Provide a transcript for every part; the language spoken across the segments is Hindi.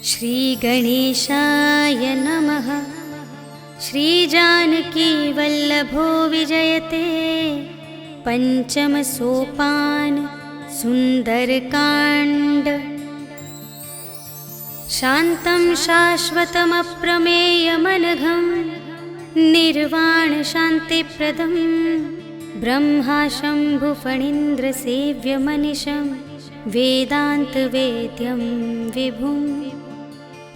श्रीगणेशाय नमः। श्रीजानकी वल्लभो विजयते। पंचम सोपान सुंदरकांड। शान्तं शाश्वतमप्रमेयमनघं निर्वाण शान्तिप्रदं ब्रह्मा शम्भुफणीन्द्रसेव्यमनिशं वेदान्तवेद्यं विभुं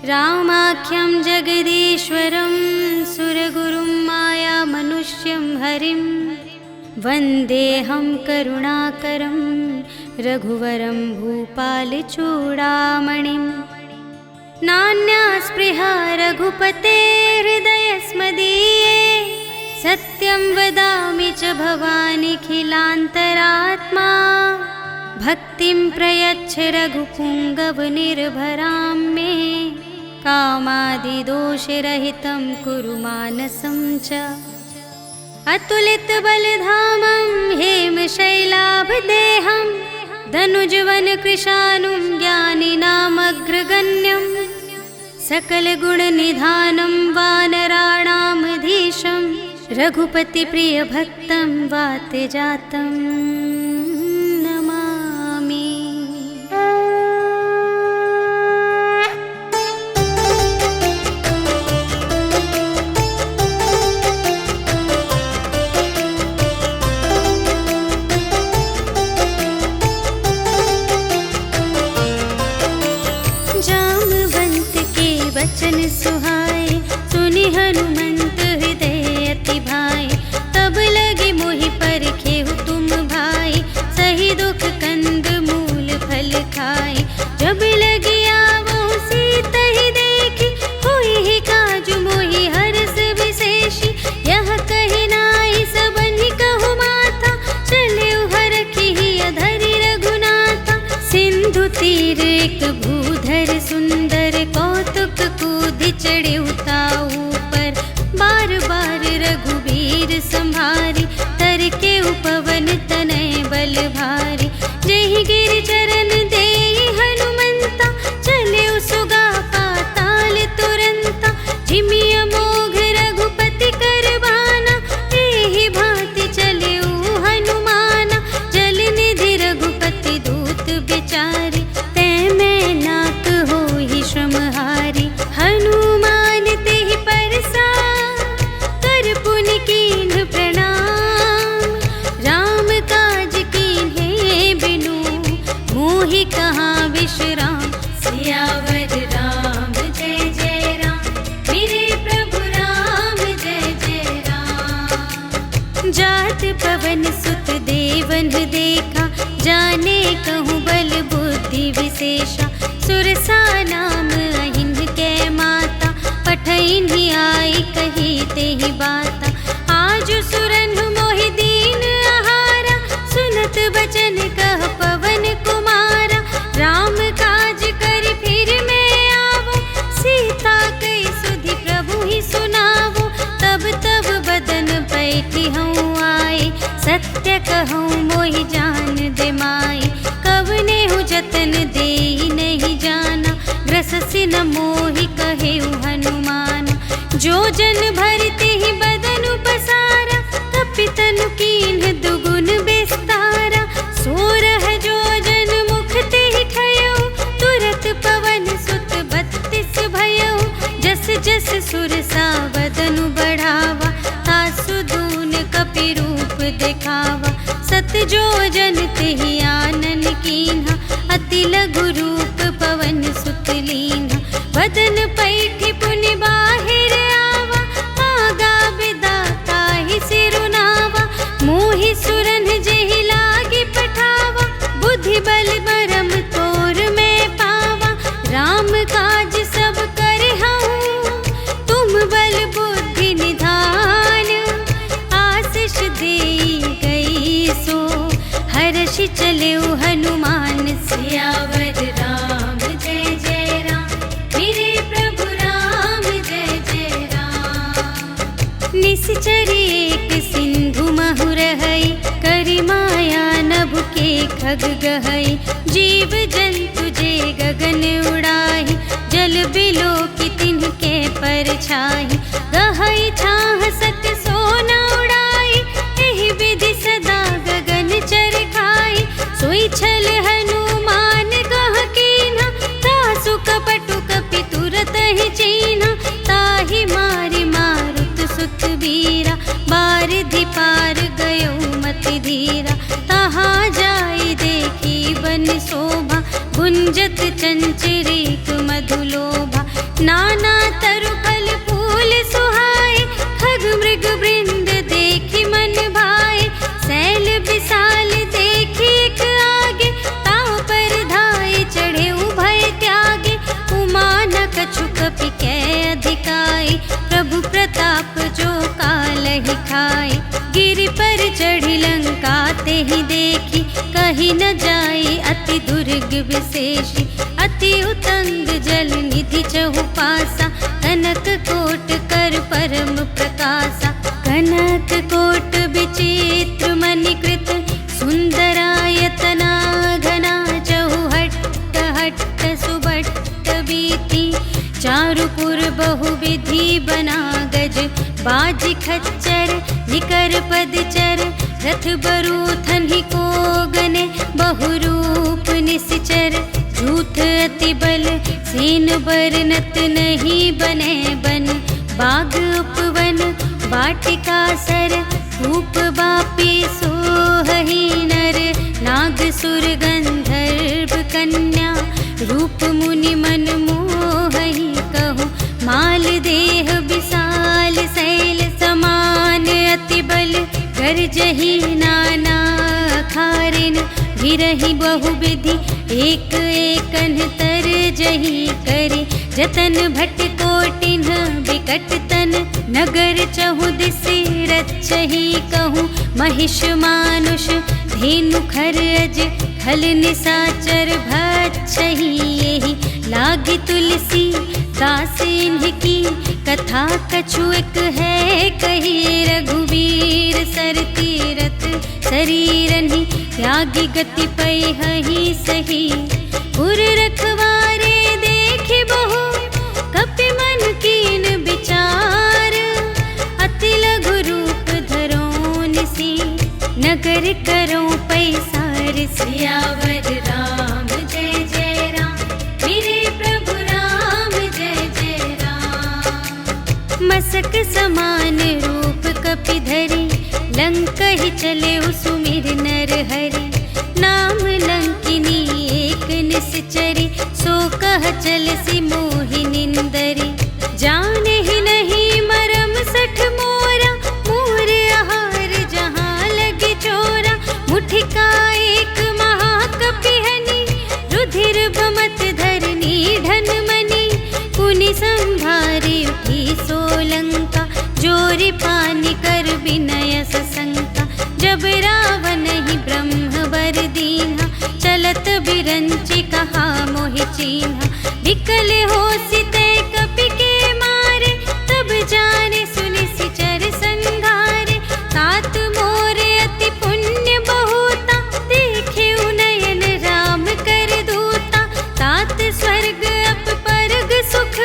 रामाख्यं जगदीश्वरं सुरगुरुं मायामनुष्यं हरिं वन्देऽहं करुणाकरं रघुवरं भूपालचूडामणिं। नान्या स्पृहा रघुपते हृदयस्मदीये सत्यं वदामि च भवानिखिलान्तरात्मा। भक्तिं प्रयच्छ रघुपुङ्गवनिर्भरां मे कामादिदोषरहितं कुरु मानसं च। अतुलितबलधामं हेमशैलाभदेहं धनुजवनकृशानुं ज्ञानिनामग्रगण्यं सकलगुणनिधानं वानराणामधीशं रघुपतिप्रियभक्तं वातजातं नमामि। जामवंत के वचन सुहाए सुनि हनुमंत हृदय अति भाए। तब लगे मोहि परखेहु तुम भाई सही दुख कंद मूल फल खाए। जब लगी आवो सीता ही देखी होई ही काजु मोहि हरस विशेषी। यह कहि नाई सबनि कहु माथा चले हरखि अधरि रघुनाथा। सिंधु तीर एक भूधर सुंदर कौतुक कूदि चढ़े उताऊ पर। बार बार रघुबीर संभारी तर के उपवन तनय बल भारी। जहि गिर चरण देहि हनुमंता चले सुगा पाताल तुरंता। जिमि अमोघ रघुपति करबाना एहि भांति चले हनुमाना। जल निधि रघुपति दूत बिचारी तै मैं नाक होहि श्रमहारी। हनुमान तेहि परसा कर पुनि कीन्ह प्रणाम। राम काज कीन्हे बिनु मोहि कहाँ विश्राम। सियावर राम जय जय राम मेरे प्रभु राम जय जय राम। जात पवन सुत देवन देखा जाने कहूँ बल बुद्धि विशेषा। सुरसा नाम अहिन के माता पठैन्हि आई कही तेहि बाता। आज सुरन मोहि दीन आहारा सुनत बचन कह पवन कुमारा। राम काज कर फिर मैं आवो सीता कई सुधि प्रभु ही सुनावो। तब तब बदन बैठी हूँ आए सत्य कहूँ मोहि जान दे माई। कवने हूँ जतन देहि नहीं जाना ग्रससि न मोहि कहेउ हनुमाना। जो जन भरते ही बदन पसारा कपितनु कीन्ह दुगुन विस्तारा। सोरह जो जन मुख तेहि ठयउ तुरत पवन सुत 32 भयउ। जस जस सुरसा बदनु बढ़ावा तासु दून कपि रूप देखावा। सत जो जन तेहि आनन कीन्हा अति लघु रूप पवन सुत लीन्हा। बदन पैठि पुनि बाहिर आवा आगा बिदाता ही सिरुनावा। मोहि सुरन जेहि लागी पठावा बुद्धि बल बरम तोर में पावा। राम काज सब करहु तुम बल बुद्धि निधान। आशीष देई गई सो हर्षि चलेउ हनुमान। सियावर राम जय जय राम मेरे प्रभु राम जय जय राम। निश्चर एक सिंधु महु रहई करि माया नभ के खग गहई। जीव जंतु जे गगन उड़ाई गुंजत चंचरीक मधुलोभा। नाना तरु फल फूल सुहाए, खग मृग वृंद देखी मन भाए। सैल विशाल देखी एक आगे, ताव पर धाये चढ़े उभय त्यागे। उमा न कछु कपि कै अधिकाई, प्रभु प्रताप जो कालहि खाए। गिरि पर चढ़ी लंका तेहि देखी, कही न जाई अति दुर्ग विशेषी। अति उतंग जल निधि चहु पासा, कनक कोट कर परम प्रकाशा। कनक कोट विचित्र मणिकृत, सुंदरायतना घना। चहु हट्ट हट्ट सुबट्ट बीथी, चारुपुर बहुविधि बना गज। बाज खच्चर निकर पदचर, रथ बरूथन ही को गने। बहुरूप निश्चर झूठ अति बल, सेन बरनत नहीं बने बन। बाग उपवन वाटिका सर, रूप बापी सोहहि नर। नाग सुर गंधर्व कन्या, रूप मुनि मन मोहहि कहूँ। माल देह विशाल शैल समान, अति बल गरजहि नाना खारिन। गिरहि बहुविधि एक एकन तरजहि करे। जतन भट कोटिन बिकट तन, नगर चहु दिस रचहि कहूँ। महिष मानुष धेनु खरज, खल निसाचर भक्षहि एहि। लागी तुलसी दास इन्हकी, कथा कछु एक है कही। रघुवीर सर तीरथ शरीरहि, त्यागी गति पैहि सही। पुर रखवारे देखि बहु, कपि मन कीन विचार। अति लघु रूप धरो निसी, नगर करो पैसार। सियावर राम जय जय राम, मेरे प्रभु राम जय जय राम। मसक समान रूप कपि धरि, लंकहि चले सुमिर नर हरि। नाम लंकिनी एक निश्चरी, सो कह चलसि मोहि निंदरी। जाने ही नहीं मरम सठ मोरा, मोर आहार जहाँ लगे चोरा। मुठिका एक महाकपिहनि, रुधिर बमत धरनी ढन मनी। पुनि संभारी उठी सोलंका, जोरि पानी कर विनय सशंका। जब रावण ही ब्रह्म वर दीन्हा, चलत बिरंचि कहा मोहि चीन्हा। विकल होसि तै कपि के मारे, तब जाने सुनि सिचर संघारे। तात मोर अति पुण्य बहुता, देखे नयन राम कर दूता। तात स्वर्ग अप परग सुख,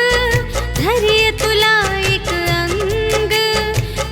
धरिय तुला एक अंग।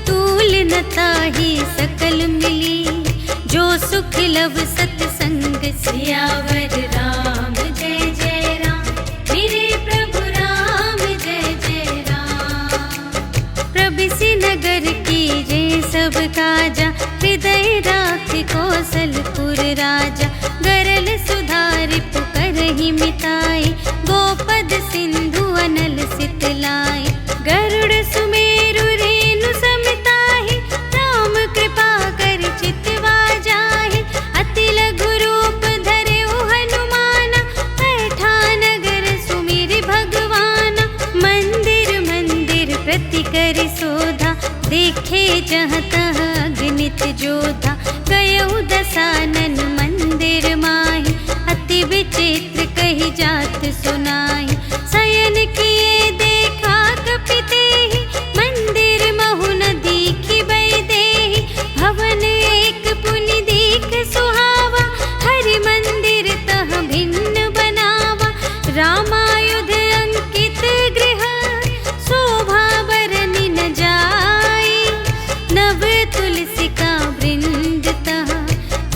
तूल न ताहि सकल मिली, जो सुख लव सतसंग। सियावर राम जय जय राम, मेरे प्रभु राम जय जय राम। प्रभिसि नगर कीजे सब काजा, हृदय राखि कौशलपुर राजा। गरल सुधारि पुकारहि मिताई, गोपद सिंधु अनल सितलाई। गरुड़ सुमेरु रेणु समताहि, राम कृपा कर चितवा जाहि। अति लघु रूप धरे हनुमाना, बैठा नगर सुमिरि भगवाना। मंदिर मंदिर प्रति करि शोधा, देखे जहाँ तहाँ अगणित जोधा। गयउ दसानन मंदिर माहि, अति विचित्र कही जात सुनाहि। शयन किए देखा कपि तेहि, मंदिर महु न दीखि वैदेही। भवन एक पुनि दीख सुहावा, हरि मंदिर तह भिन्न बनावा। रामायुध अंकित गृह, शोभा बरनि न जाई। नव तुलसिका वृंद तह,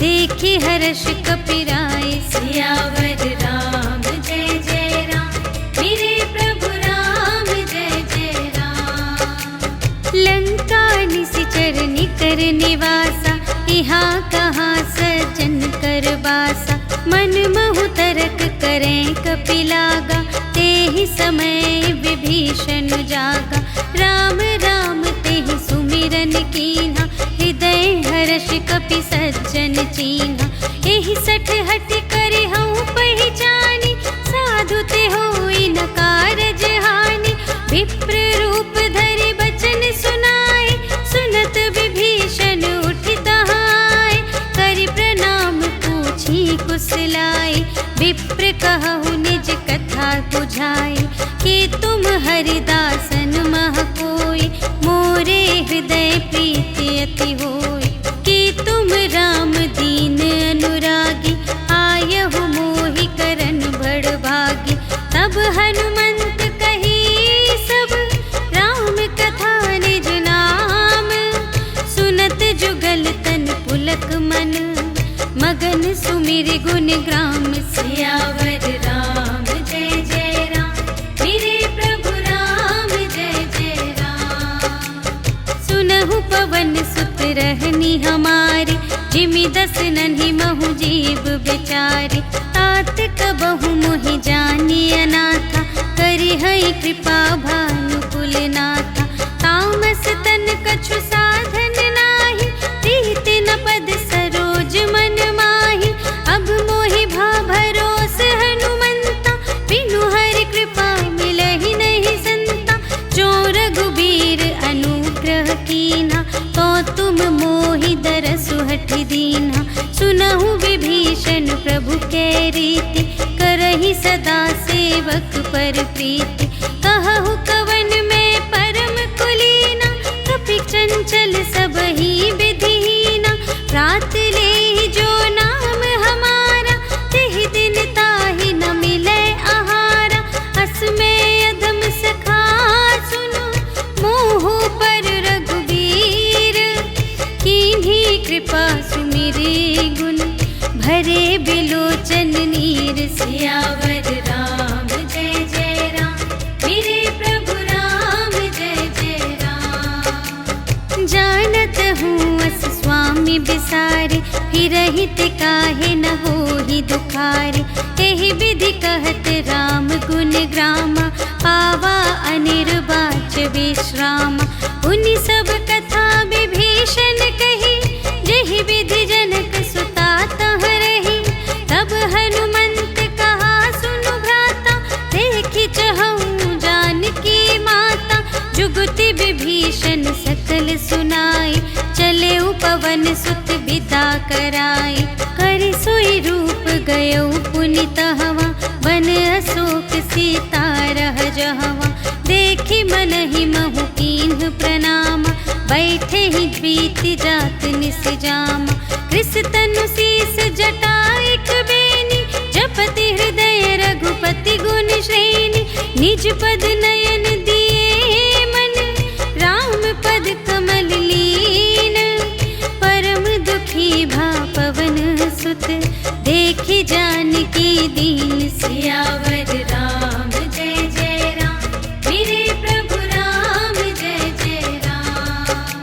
देखि हर्ष कपिराय। सियावर राम जय जय राम, मेरे प्रभु राम जय जय राम। लंका निशिचर निकर निवासा, इहाँ कहाँ सज्जन कर बासा। मन महु तरक कर करें कपिलागा, तेहि समय विभीषण जागा। राम राम तेहि सुमिरन कीन्हा, हृदय हर्ष कपि सज्जन चीन्हा। एहि सठ हठ करे हऊँ पहिचानी, साधु ते होई न कारज हानि। विप्र रूप धरि बचन सुनाए, सुनत विभीषण उठि तहाय। करि प्रणाम पूछी कुशलाए, विप्र कहु निज कथा बुझाए। कि तुम हरिदासन मह कोई, मोरे हृदय प्रीति अति होय। कि तुम राम दीन अनुरागी, आयहु मोहि करन बड़ भागी। तब हनुमंत कही सब, राम कथा निज नाम। सुनत जुगल तन पुलक मन, मगन सुमिर गुण ग्राम। सियावर राम जय जय राम, मेरे प्रभु राम जय जय राम। सुनहु पवन सुत रहनी हमारी, जिमि दस नन्हि महु जीव बेचारी। तात कबहु मोहि जानी अनाथा, करि हई कृपा भानुकुल नाथा। तामस तन कछु साधन नाही, प्रीति न पद सरोज मन माही। अब मोहि भा भरोस हनुमंता, बिनु हरि कृपा मिलहि नहीं संता। जो रघुबीर अनुग्रह कीन्हा, तो तुम मोहि दरसु हठि दीन्हा। सुनहु विभीषण प्रभु के रीति, करहि सदा सेवक पर प्रीति। कहु कवन में परम कुलीना, कपि चंचल सबहि विधिहीना। रात लेहि जो नाम हमारा, तेहि दिन ताहि न मिलै आहारा। असमय अधम सखा सुनो, मोहु पर रघुबीर। कीन्ही कृपा सुमिरि गुण, भरे बिलोचन नीर। सियावर राम जय जय राम, मेरे प्रभु राम जय जय राम। जानत हूँ अस स्वामी बिसारे, फिरहित काहे न होहि दुखारे। एहि विधि कहत राम गुण ग्रामा, पावा अनिर्वाच विश्रामा। उनि सब कथा विभीषण कही, जेहि विधि जनक सुता तह रही। तब हनुमंत कहा सुनु भ्राता, देखि चहऊँ जानकी माता। जुगति विभीषण सकल सुनाई, चले पवन सुत विदा कराई। करि सोई रूप गयौ पुनि तहवा, वन अशोक सीता रह जहवा। देखि मनहि महु कीन्ह प्रणामा, बैठे ही बीति जात निस जामा। कृस तनु शीस जटा एक बेनी, जपति हृदय रघुपति गुण श्रेणी। निज पद नयन दिए मन, राम पद कमल लीन। परम दुखी भा पवन सुत, देखि जानकी दीन। सियावर राम जय जय राम, मेरे प्रभु राम जय जय राम।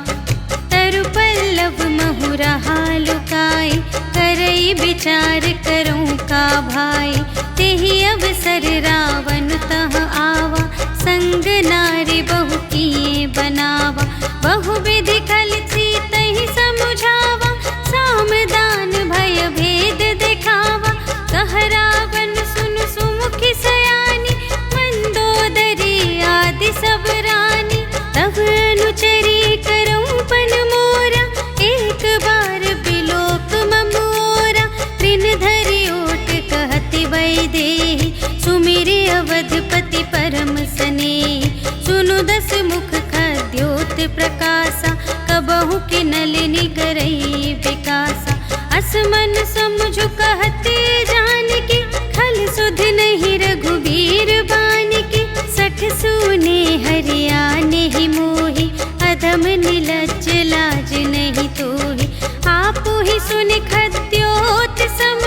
तरु पल्लव महुरहा लुकाई, करई विचार करऊँ का भाई। तेहि अवसर रावण तह आवा, संग नारी बहु किए बनावा। बहु विधि खल सीतहि समुझावा, साम दान भय भेद दिखावा। कह रावण सुन सुमुखी सयानी, मंदोदरी आदि सब रानी। तब अनुचरी करऊँ पन मोरा, एक बार बिलोक ममोरा। तृण धरि ओट कहति वैदेही, सुमिरि अवधपति परम स्नेही। सुनु दस मुख खद्योत प्रकाशा, कबहु किनलिनि करई विकासा। असमन समझु कहते जानकी, खल सुध नहीं रघुबीर बानिकी। सठ सुने हरियाने ही मोहि, अधम निलज्ज लाज नहीं तोहि। आपु ही सुन खद्योत सम,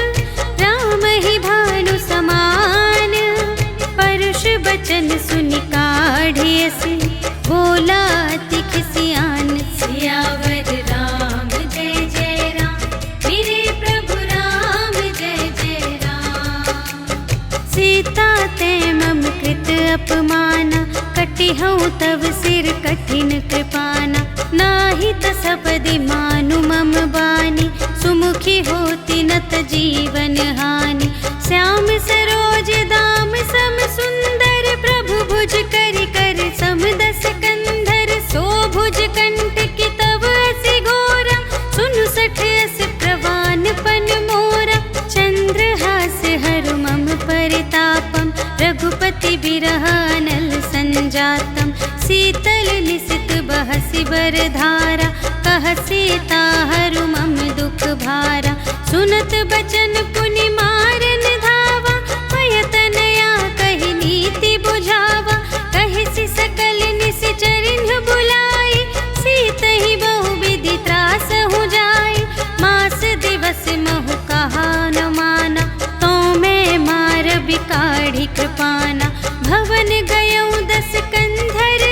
राम ही भानु समान। परुष बचन सुनि काढ़ियसि, बोला अति खिसियान। सियावर राम जय जय राम, मेरे प्रभु राम जय सीता ते मम कृत अपमाना, कटिहउँ तव सिर कठिन कृपाना। नाही त सपदि मानु मम बानी, सुमुखी होती न त जीवन हानि। श्याम सरोज दाम सम सुंदर, प्रभु भुज करि कर सम दस कंधर। सो भुज कंठ की तव असि घोरा, सुनु सठ अस प्रवान पन मोरा। चंद्रहास हरु मम परितापम, रघुपति बिरह अनल संजातम। शीतल निसित बहसि बरधारा, कह सीता हरु मम दुख भारा। सुनत बचन पुनि मारन धावा, पयतनया कहि नीति बुझावा। कहिसि सकल निश्चरिन बुलाई, सीतहि बहु विधि त्रासहु जाई। मास दिवस महु कहा न माना, तो मैं मार बिकाढ़ी कृपाना। भवन गयउँ दस कंधर,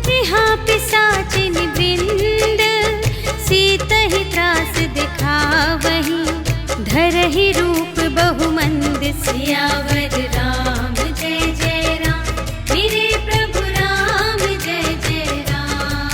यहाँ पिशाचिन वृंद। सीतहि त्रास दिखावहीं, धरहि रूप बहुमंद। सियावर राम जय जय राम, मेरे प्रभु राम जय जय राम।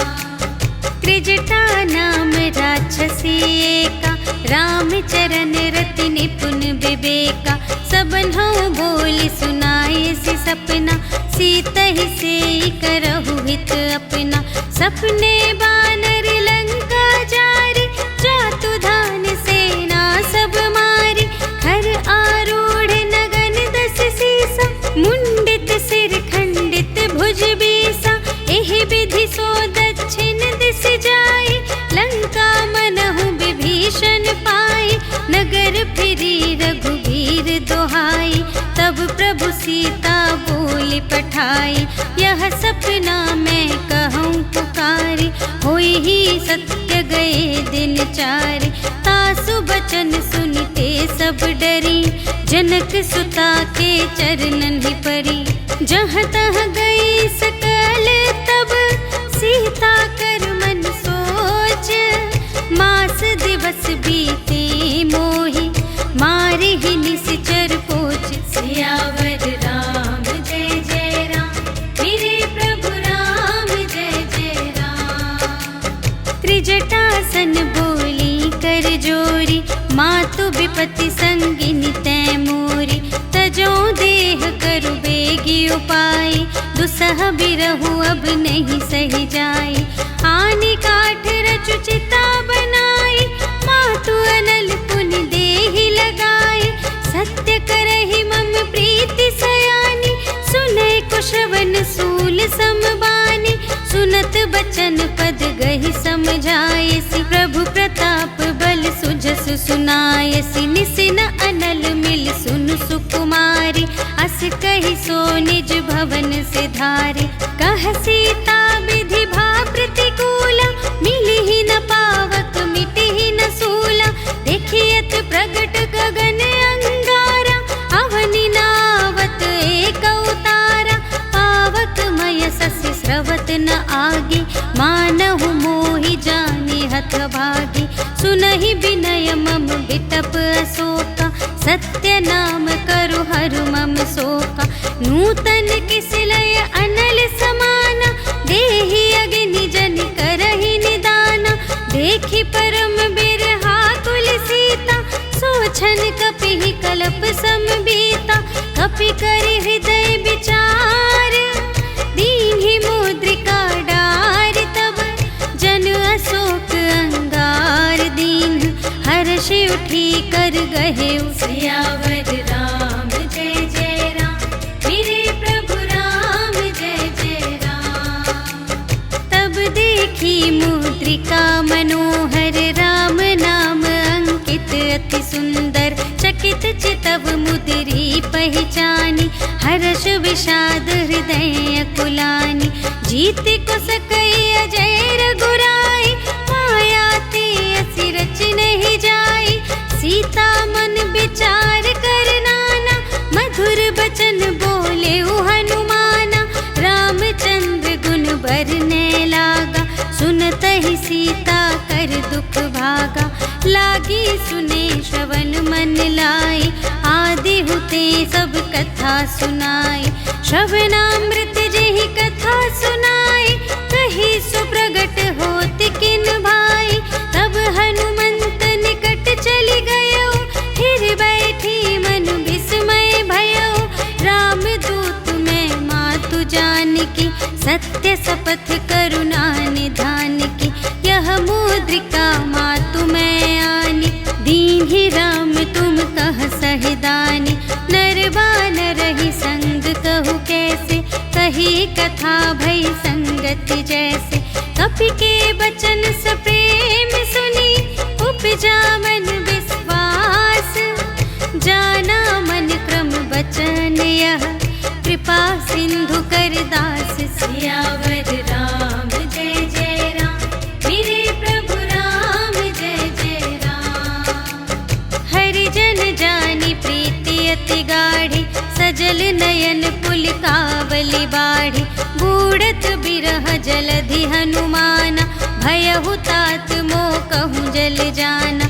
त्रिजटा नाम राक्षसी एका, रामचरण रति निपुण विवेका। सबन्हु बोली सुनाए सि सपना, सीतहि सेई करहु हित अपना। सपने बानर लंका जारी, जातु धान सेना सब मारी। खर आरूढ़ नगन दस सीसा, मुंडित सिर खंडित भुज बीसा। एहि विधि सो दक्षिण दिस जाई, लंका मनहु विभीषण पाई। नगर फिरी रघुबीर दोहाई, तब प्रभु सीता बोली पठाई। यह सपना मैं कहूँ पुकारी, होई ही सत्य गए दिन चारि। तासु बचन सुनते सब डरी, जनक सुता के चरणन ही परी। जहाँ तहाँ गई सकल तब, सीता कर मन सोच। मास दिवस बीते मोहि, मारे ही निश्चर पोच। सियावर राम जय जय राम, मेरे प्रभु राम जय जय राम। त्रिजटासन बोली कर जोरी, मातु विपति संगिनी तै मोरी। तजो देह करु बेगी उपाय, दुसह बिरहु अब नहीं सही जाई। आनी काठ रचु चिता बनाई, मातु अनल पुनि देहि लगाई। सत्य करहि मम प्रीति सयानी, सुनै कुशवन सूल समबानी। सुनत बचन पद गहि समझायसि, प्रभु प्रताप बल सुजस सुनायसि। निसिन अनल मिल सुनु सुकुमारी, अस कहि सो निज भवन से धारी। कह सीता विधि भा प्रतिकूला, मिलिहि न पावक मिटिहि न सूला। देखियत प्रगट गगन अंगारा, अवनि नावत एक उतारा। पावक मय ससि स्रवत न आगे, मानहु मोहि जानि हथ भागी। सुनहि विनय मम बिटप अशोका, सत्य नाम करु हरु मम शोका। नूतन किसलय अनल समाना, देहि अग्नि जन करहि निदाना। देखि परम बिरहा कुल सीता, सोछन कपिहि कलप समबीता। कपि करि हृदय विचार, दीन्हि मुद्रिका डार। तब जन अशोक अंगार दीन, हर्ष उठी कर गहे। सियावर राम जय जय राम, मेरे प्रभु राम जय जय राम। तब देखी मुद्रिका मनोहर, राम नाम अंकित अति सुंदर। चकित चितव मुद्री पहचानी, हर्ष विषाद हृदय अकुलानी। जीत को सकई अजय रघुराई, माया ते असि रच नहीं जाई। सीता मन विचार कर नाना, मधुर बचन बोले हनुमाना। रामचंद्र गुण बरने लागा, सुनत ही सीता कर दुख भागा। लागी सुने श्रवण मन लाई, आदि हुत ते सब कथा सुनाई। श्रवणामृत जेहि कथा सुनाई, कही सुप्रगट होत किन भाई। तब हनुमंत निकट चली गयो, फिर बैठी मन विस्मय भयो। राम दूत मैं मातु जानकी, सत्य शपथ करुणा निधान की। यह मुद्रिका मातु मैं आनी, दीन्हि राम तुम कह सहिदानी। नर बानर ही संग कहु कैसे, कही कथा भई संगति जैसे। कपि के बचन सप्रेम सुनी, उपजा मन विश्वास। जाना मन क्रम बचन यह, कृपा सिंधु कर दास। सियावर राम जय जय राम, मेरे प्रभु राम जय जय राम। हरि जन जानी प्रीति अति गाढ़ी, सजल नयन पुलकावली बाढ़ी। बूढ़त बिरह जलधि हनुमाना, भयहु तात मोह कहूँ जल जाना।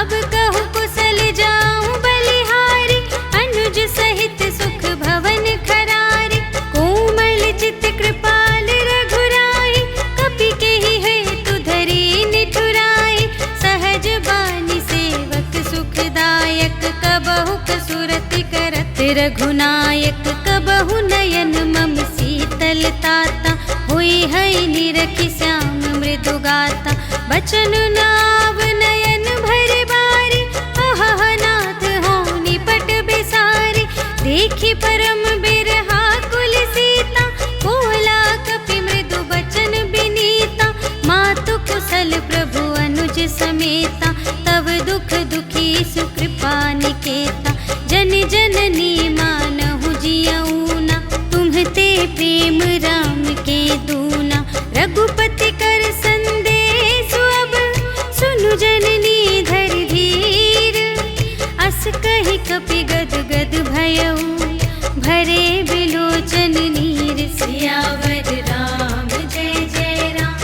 अब कहूँ कुशल जाऊँ बलिहारी, अनुज सहित सुख भवन खरारी। कोमल चित कृपाल रघुराई, कपि केहि हेतु धरी निठुराई। सहज बानी सेवक सुखदायक, कबहु कसुरति करत रघुनायक। कबहु नयन मम शीतल ताता, हुई है निरखि श्याम मृदु गाता। बचन नाव नयन भर बारी, अहह नाथ हो निपट बिसारी। देखी परम बिरहा कुल सीता, बोला कपि मृदु बचन बिनीता। मातु कुशल प्रभु अनुज समेता, तव दुख दुखी सुकृपा निकेता। जन जननी मानहु जियऊना, तुम्हते प्रेम राम के दूना। रघुपति कर संदेश अब, सुनु जननी धर धीर। अस कहि कपि गद गद भयऊ, भरे बिलोचन नीर। सियावर राम जय जय राम,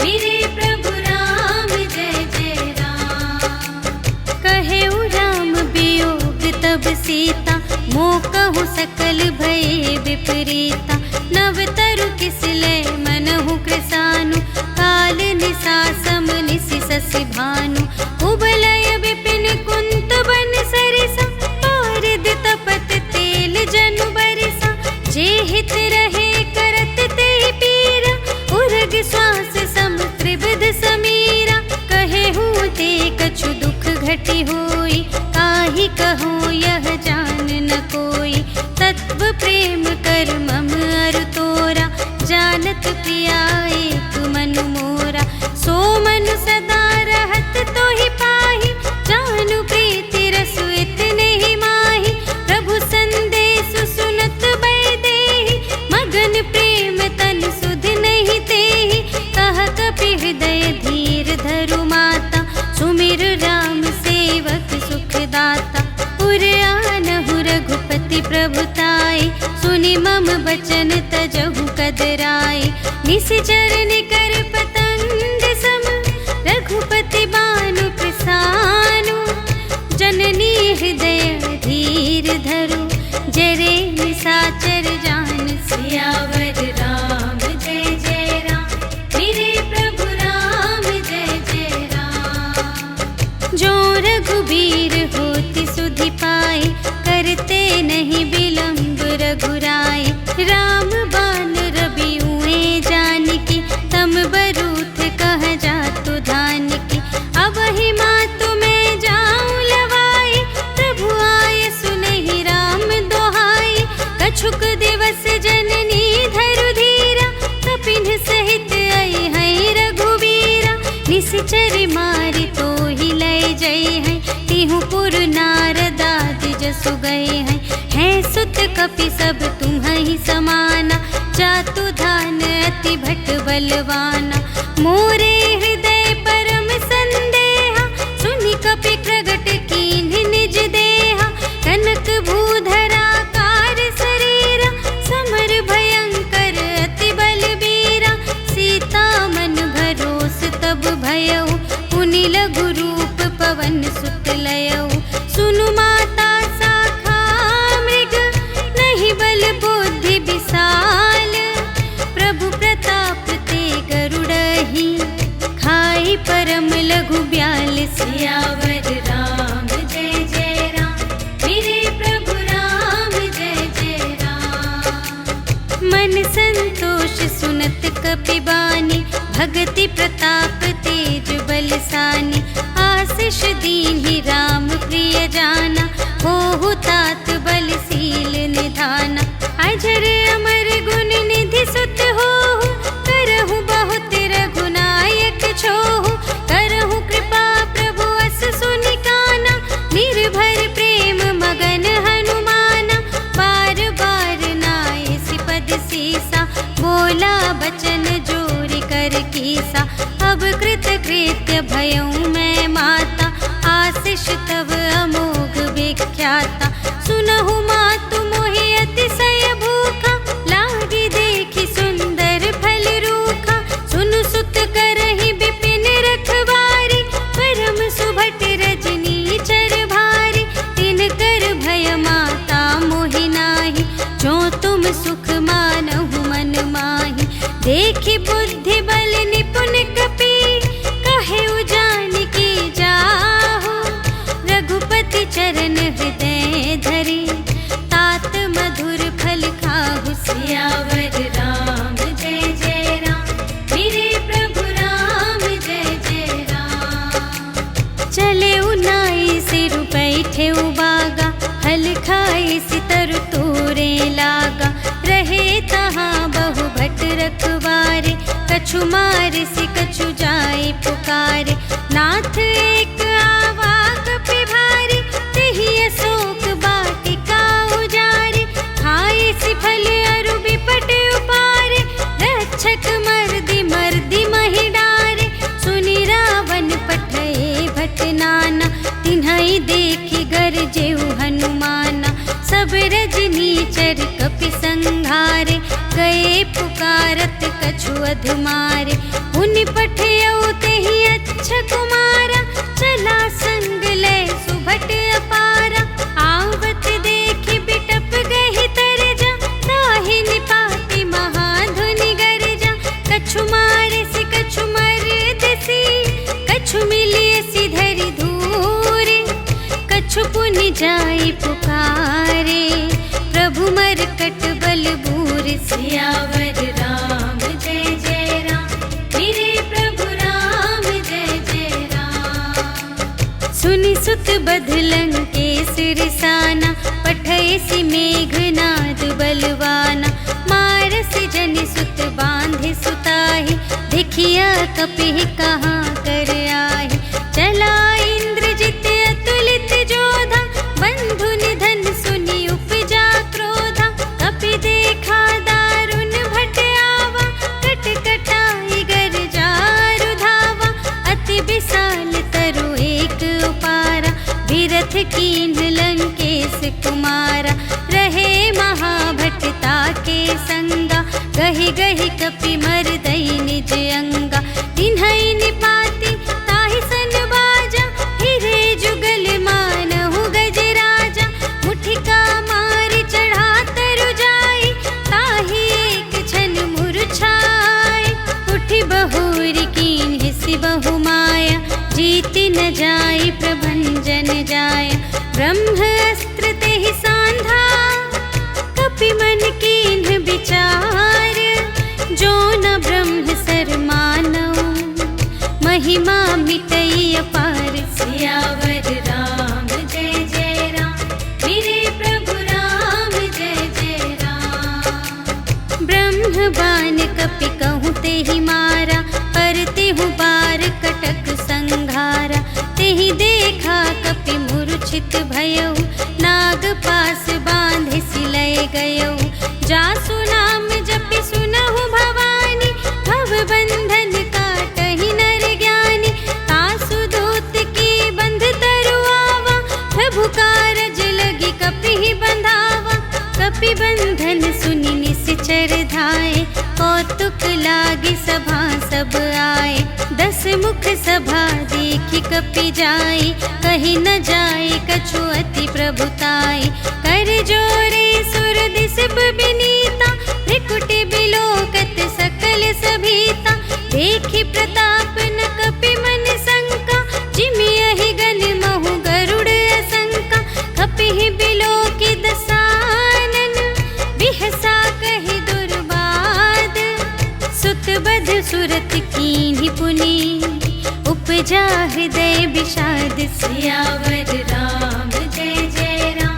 मेरे प्रभु राम जय जय राम। कहेउ राम वियोग तब सीता, मोह कहु सकल भये विपरीता। नव तरु किसलय मनहु कृसानु, काल निसा सम निसि शशि भानु। उबलय विपिन कुंत बन सरिसा, पारद तपत तेल जनु बरिसा। जे हित रहे करत ते पीरा, उरग श्वास सम त्रिविध समीरा। कहेहु ते कछु दुख घटी होई, काहि कहूँ यह जान न कोई। तत्व प्रेम कर मम अरु तोरा, जानत प्रिया एक मनु मोरा। सो मनु सदा रहत तोहि पाहि, जानु प्रीति रसु इतने ही माहि। प्रभु संदेश सुनत बै देहि, मगन प्रेम तन सुध नहीं तेहि। कह कपि हृदय धीर धरु माता, सुमिर राम सेवक सुखदाता। उर आनहु रघुपति प्रभुताई, सुनि मम बचन तजहु कदराई। निशिचर निकर पतंग सम, रघुपति बानु प्रसानु। जननी हृदय धीर धरु, जरे निशाचर जान। सियावर राम जय जय राम, मेरे प्रभु राम जय जय राम। जो रघुबीर होति सुधि पाई, करते नहीं विलंब रघुराई। राम बान रबिउए जानकी, तम बरूथ कह जातु धानकी। अब ही मातु मैं जाऊं लवाई, प्रभु आय सुनहि राम दोहाई। कछुक दिवस जननी धरु धीरा, कपिन सहित आई है रघुबीरा। निशिचर मारि तोहि लय जय है, तिहु पुर नारदादि जसु गए हैं। है सुत कपि सब तुम्हि समाना, जातु धान अति भट बलवाना। मोरे हृदय परम संदेहा, सुनि कपि प्रगट कीन्हि निज देहा। कनक भूधरा कार शरीरा, समर भयंकर अति बलबीरा। सीता मन भरोस तब भयउ, पुनि लघु रूप पवन सुत लयउ। सुनु माता शाखा सुनत कपिबानी, भगति प्रताप तेज बलसानी। आशीष दीन्हि राम प्रिय जाना, होहु तात बलशील निधाना। अजर अमर गुण निधि सुत होहु, करहु बहुत रघुनायक छोहु। करहु कृपा प्रभु अस सुनि काना, निर्भर प्रेम मगन हनुमाना। बार बार नाय सिपद सीसा, बोला बचन जोरि कर कीसा। अब कृत कृत्य भयउ मैं माता, आशीष तव अमोघ विख्याता। सुनहु मातु मोहि अतिशय भूखा, लागी देखि सुंदर फल रूखा। सुनु सुत करहि बिपिन रखवारी, परम सुभट रजनी चर भारी। तिनकर भय माता मोहि नाही, जो तुम सुख मानहु मन माही। देखि बुद्धि बल निपुण कपि, कहेउ जानकी जाहु। रघुपति चरण हृदय धरे, तात मधुर फल खाहु। सियावर राम जय जय राम, मेरे प्रभु राम जय जय राम। चले उनाई सिर बैठे उबागा, हल खाए सितर तोरे लागा। रहे तहाँ बहु भट रखवारे, कछु मार सि कछु जाए पुकारे। नाथ एक आवा कपि भारी, तेहि अशोक वाटिका उजारी। खाए सि फल अरु बिपट उपारे, रक्षक मर्दि मर्दि महि डारे। सुनि रावण पठए भट नाना, तिन्हइ देखि गरजेउ हनुमाना। सब रजनीचर कपि संघारे, गए पुकारत कछु अधमारे। पुनि पठयउ तेहि अच्छा कुमारा, चला संग लय सुभट अपारा। आवत देखि बिटप गहि तरजा, ताहि निपाति महाधुनि गरजा। कछु मारे सि कछु मरदसि, कछु मिलियसि धरि धूरे। कछु पुनि जाई पुकारे, प्रभु मरकट बल बूर। सियावर राम जय जय राम, मेरे प्रभु राम जय जय राम। सुनि सुत बध लंकेश रिसाना, पठय सि मेघनाद बलवाना। मारस जनि सुत बांधे सुताहि, देखिया कपिहि कहाँ कर आहि। चला इंद्रजित अतुलित जोधा, बंधु निधन सुनि उपजा क्रोधा। कपि देखा दारुण भट आवा, कट कटाई गर जारु धावा। अति विशाल तरु एक उपारा, विरथ कीन्ह लंकेश कुमारा। रहे महाभटता के संगा, गहि गहि कपि मरदई निज अंगा। तिन्हइ निपाति ताहि सन बाजा, हिरे जुगल मानहु गजराजा। मुठिका मारि चढ़ा तरु जाई, ताहि एक छन मुरझाई। उठि बहुरि कीन्हि सि बहु माया, जीति न जाई प्रभंजन जाया। ब्रह्म अस्त्र तेहि सांधा, कपि मन कीन्ह विचार। जो न ब्रह्म सर मानऊ, महिमा मिटई अपार। सियावर राम जय जय राम, मेरे प्रभु राम जय जय राम। ब्रह्म बान कपि कहूँ तेहि मारा, पर तेहु बार कटक संघारा। तेहि देखा कपि मूर्छित भयउ, नाग पास बांधे सिलय गयउ। जासु नाम जपि सुनहु भवानी, भव बंधन काटहि नर ज्ञानी। तासु दूत की बंध तरु आवा, प्रभु कारज लगी कपिहि बंधावा। कपि बंधन सुनि निश्चर धाये, कौतुक लागी सभा सब आए। 10 मुख सभा देखि कपि जाई, कहि न जाई कछु अति प्रभुताई। कर जोरे सुर दिस बिनीता, त्रिकुटि बिलोकत सकल सभीता। देखि प्रताप न कपि मन शंका, जिमियहि गन महु गरुड़ असंका। कपिहि बिलोकि दसानन, बिहसा कहि दुर्बाद। सध सुरत कीन्ही पुनि, उपजा हृदय विषाद। सियावर राम जय जय राम,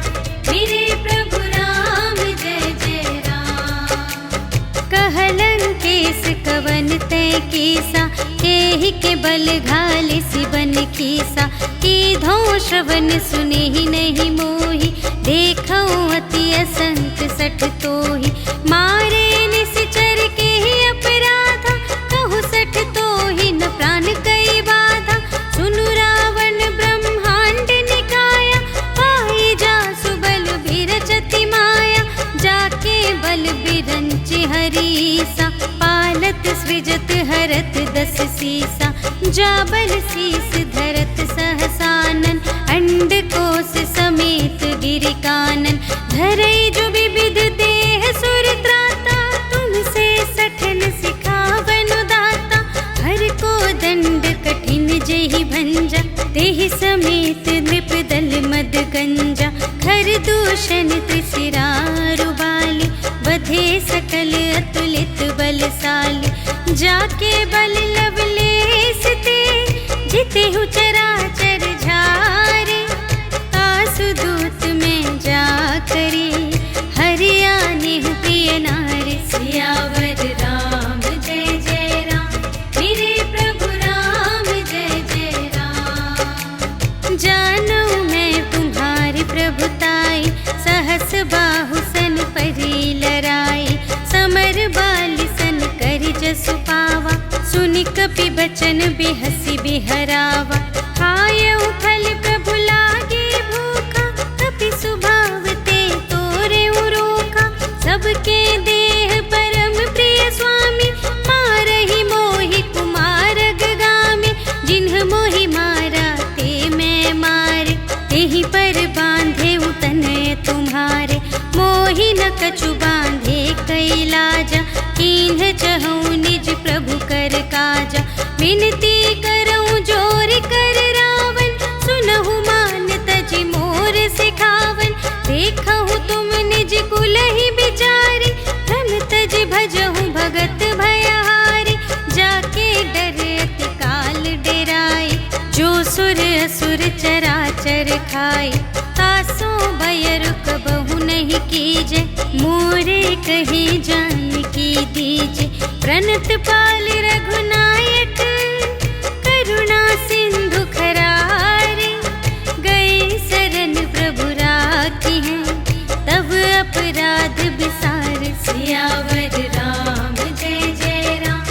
मेरे प्रभु राम जय जय राम। कहलन केस कवन तय कीसा, केहि के बल घाले सिबन कीसा। कीधो श्रवण सुने ही नहीं मोहि, देखऊं अति असंत सठ तोहि। मारे निश्चर के ही अपराधा, कहूँ सठ तोहि न प्राण कई बाधा। सुनु रावण ब्रह्मांड निकाया, पाई जासु बल बिरचति माया। जाके बल बिरंचि हरीसा, पालत सृजत हरत दस सीसा। जा बल शीस धरत सहसानन, अंड कोश समेत गिरि कानन। धरई जो विविध देह सुर त्राता, तुमसे सठन सिखावन दाता। हर को दंड कठिन जेहि भंजा, तेहि समेत नृप दल मद गंजा। खर दूषण त्रिशिरारु बाली, बधे सकल अतुलित बलशाली। जाके बल लवलेश ते, जितेहु चराचर झारे। आसु दूत में जा करे, हरियाने प्रिय नारी। सियावर राम जय जय राम, मेरे प्रभु राम जय जय राम। जानू मैं तुम्हारी प्रभुताई, सहस बाहु सन परी लराई। समर बाल सन करि जसु पावा, सुनि कपि बचन बिहसि बिहरावा। खायऊ फल प्रभु लागे भूखा, कपि स्वभाव ते तोरेउ रोखा। सबके देह परम प्रिय स्वामी, मारहि मोहि कुमारग गामी। जिन्ह मोहि मारा ते मैं मारे, तेहि पर बांधे तनय तुम्हारे। मोहि न कछु बांधे कैलाजा, कीन्ह चहऊँ निज प्रभु कर काजा। विनती करऊँ जोर कर रावण, सुनहु मान तजि मोर सिखावन। देखहु तुम निज कुलहि बिचारी, धन तजि भजहु भगत भयहारी। जाके डर अति काल डेराई, जो सुर असुर चराचर खाई। तासो भय रुक बहु नहीं कीजे, मोरे कहे जानकी दीजे। प्रणत पाल रघुनायक, करुणा सिंधु खरारे। गए शरण प्रभु राखी हैं, तब अपराध विसार। सियावर राम जय जय राम,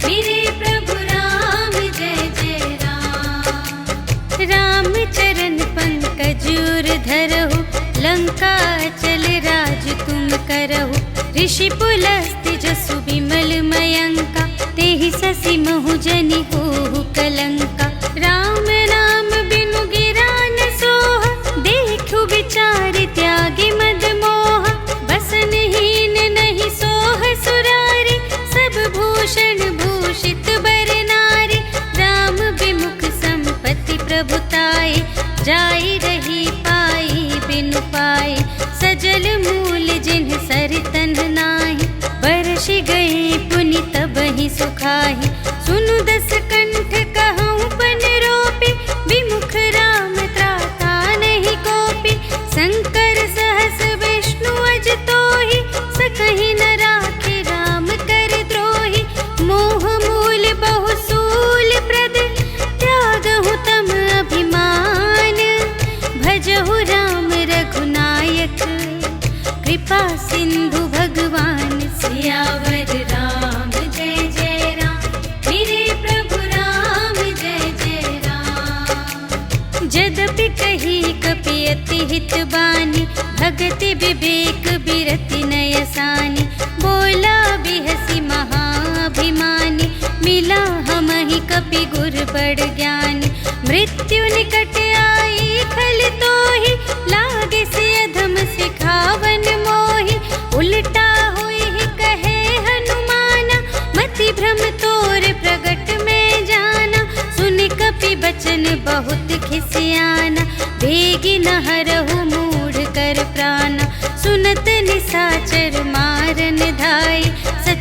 मेरे प्रभु राम जय जय राम। राम चरण पंकज उर धरहु, लंका चल राज तुम करहु। ऋषि पुलस्त्य जसु विमल मयंका, तेहि ससि महु जनि होहु कलंका। राम नाम बिनु गिरा न सोहा, देखु विचार त्यागी मद मोहा। बसनहीन नहीं सोह सुरारी, सब भूषण भूषित बर नारी। राम विमुख संपत्ति प्रभुताई, जाई रही पाई बिनु पाई। सजल मूल जिन्ह सरतन नाही, बरषि गए पुनि तबहि सुखाहि। सुनु दस कंठ कहऊँ पन रोपी,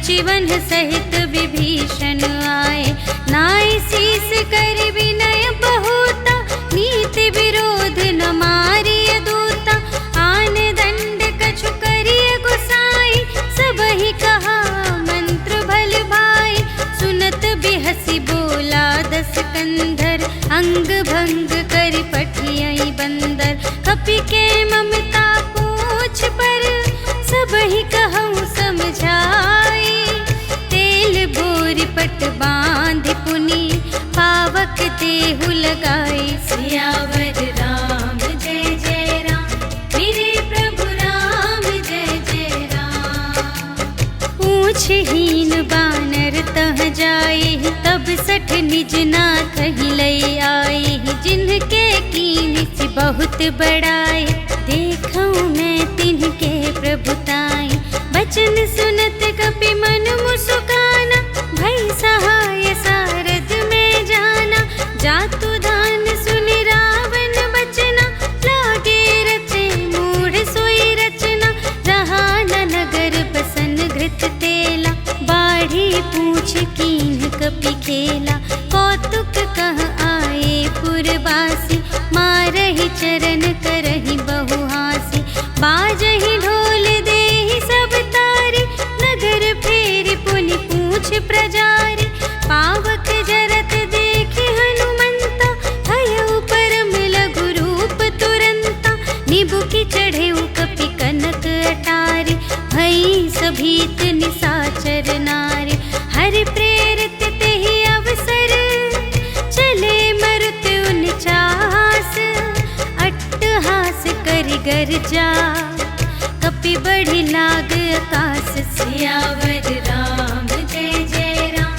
चिवन सहित विभीषण आए, नाय शीस कर विनय बहुता, नीति विरोध न मारिय दूता, आन दंड कछु करिय गुसाई, सबहि कहा मंत्र भल भाई, सुनत बिहसी बोला दस कंधर, अंग भंग कर पठियई बंदर, कपि के ममता पूछ पर, सबहि कहूँ समझाई, तेल बोर पट बांध पुनि, पावक देहु लगाई, सियावर राम जय जय राम, मेरे प्रभु राम जय जय राम। पूछहीन बानर तह जाए, तब सठ निज नाथ ही लई आई, जिनके कीन सी बहुत बड़ाई, देखूं मैं तिनके प्रभुताई, बचन सुनत कपि मन मुस्काना, भई सहाय सारद में जाना, जातु दान सुनि रावण बचना, लागे रचे मूढ़ सोई रचना, रहा न नगर बसन घृत तेला, बाढ़ी पूछ कीन कपि खेला, कौतुक कह आए पुरवासी, मारहि चरण करहि बहुहासी, बाजहि ढोल देहि सब तारी, नगर फेरि पुनि पूछ प्रजारी, पावक जरत देखि हनुमंता, भयउ परम लघु रूप तुरंता, निबुकि चढ़ेउ कपि कनक अटारी, भई सभीत निसाचर नारी, हरि प्रेरित तेहि अवसर, चले मरुत उनचास, अट्टहास करि गर्जा, कपि बढ़ि लाग आकाश, सियावर राम जय जय राम,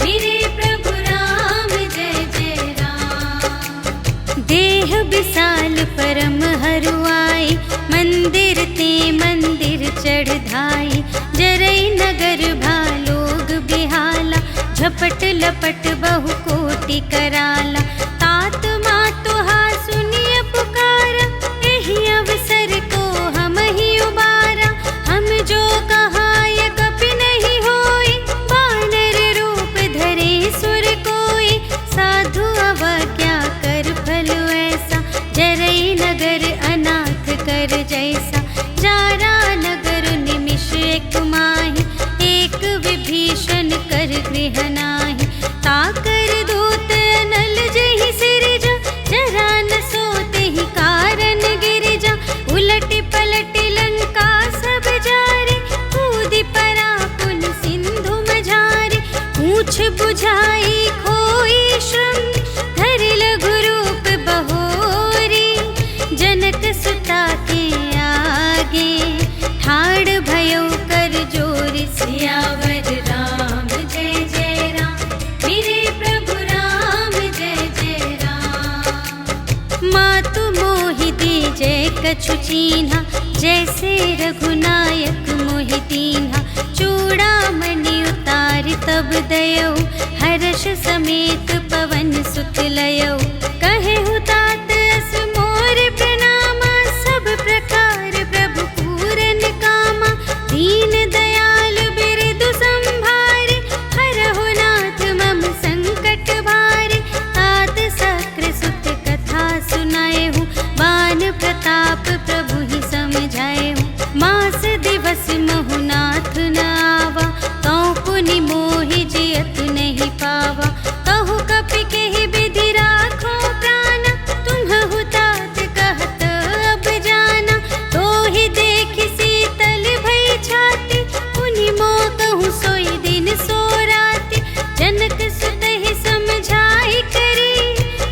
मेरे प्रभु राम जय जय राम। देह विशाल परम हरुआई, मंदिर ते मंदिर चढ़ धाई, जरई नगर भालोग बिहाला, झपट लपट बहु कोटि कराला, तात मातु हा सुनिय पुकारा, एहि अवसर को हम ही उबारा, हम जो कहाय कपि नहीं होई, बानर रूप धरे सुर कोई, साधु अवज्ञा कर फल ऐसा, जरई नगर अनाथ कर जैसा, जारा नगर निमिष एक माही, एक विभीषण कर गृह नाही, ताकर दूत अनल जहि सिरजा, जरा न सोते ही कारण गिरिजा, उलटि पलटि लंका सब जारे, कूदि परा पुन सिंधु मझारे, पूछ बुझाई खोई श्रम, धरि लघु रूप बहोरी, जनक सुता के आगे, ठाड़ भयउ कर जोर, सियावर राम जय जय राम, मेरे प्रभु राम जय जय राम। मातु मोहि दीजे कछु चीन्हा, जैसे रघुनायक मोहि दीन्हा, चूड़ामणि उतारि तब दयौ, हर्ष समेत पवन सुत लयौ, कहेहु तात अस मोर प्रणामा, सब प्रकार प्रभु पूरन कामा, दीन दयाल बिरदु संभारे, हरहु नाथ मम संकट भारे, तात सक्र सुत कथा सुनाएहु, बान प्रताप प्रभु ही समझाएहु, मास दिवस महु नाथ न आवा, तौ पुनि मोहि जियत नहीं पावा, कहु कपि केहि विधि राखो प्राण, तुम्हहु तात कहत अब जाना, तोहि देखि शीतल भई छाती, पुनि मोह कहूँ सोई दिन सो राति, जनक सुतहि समझाई करी,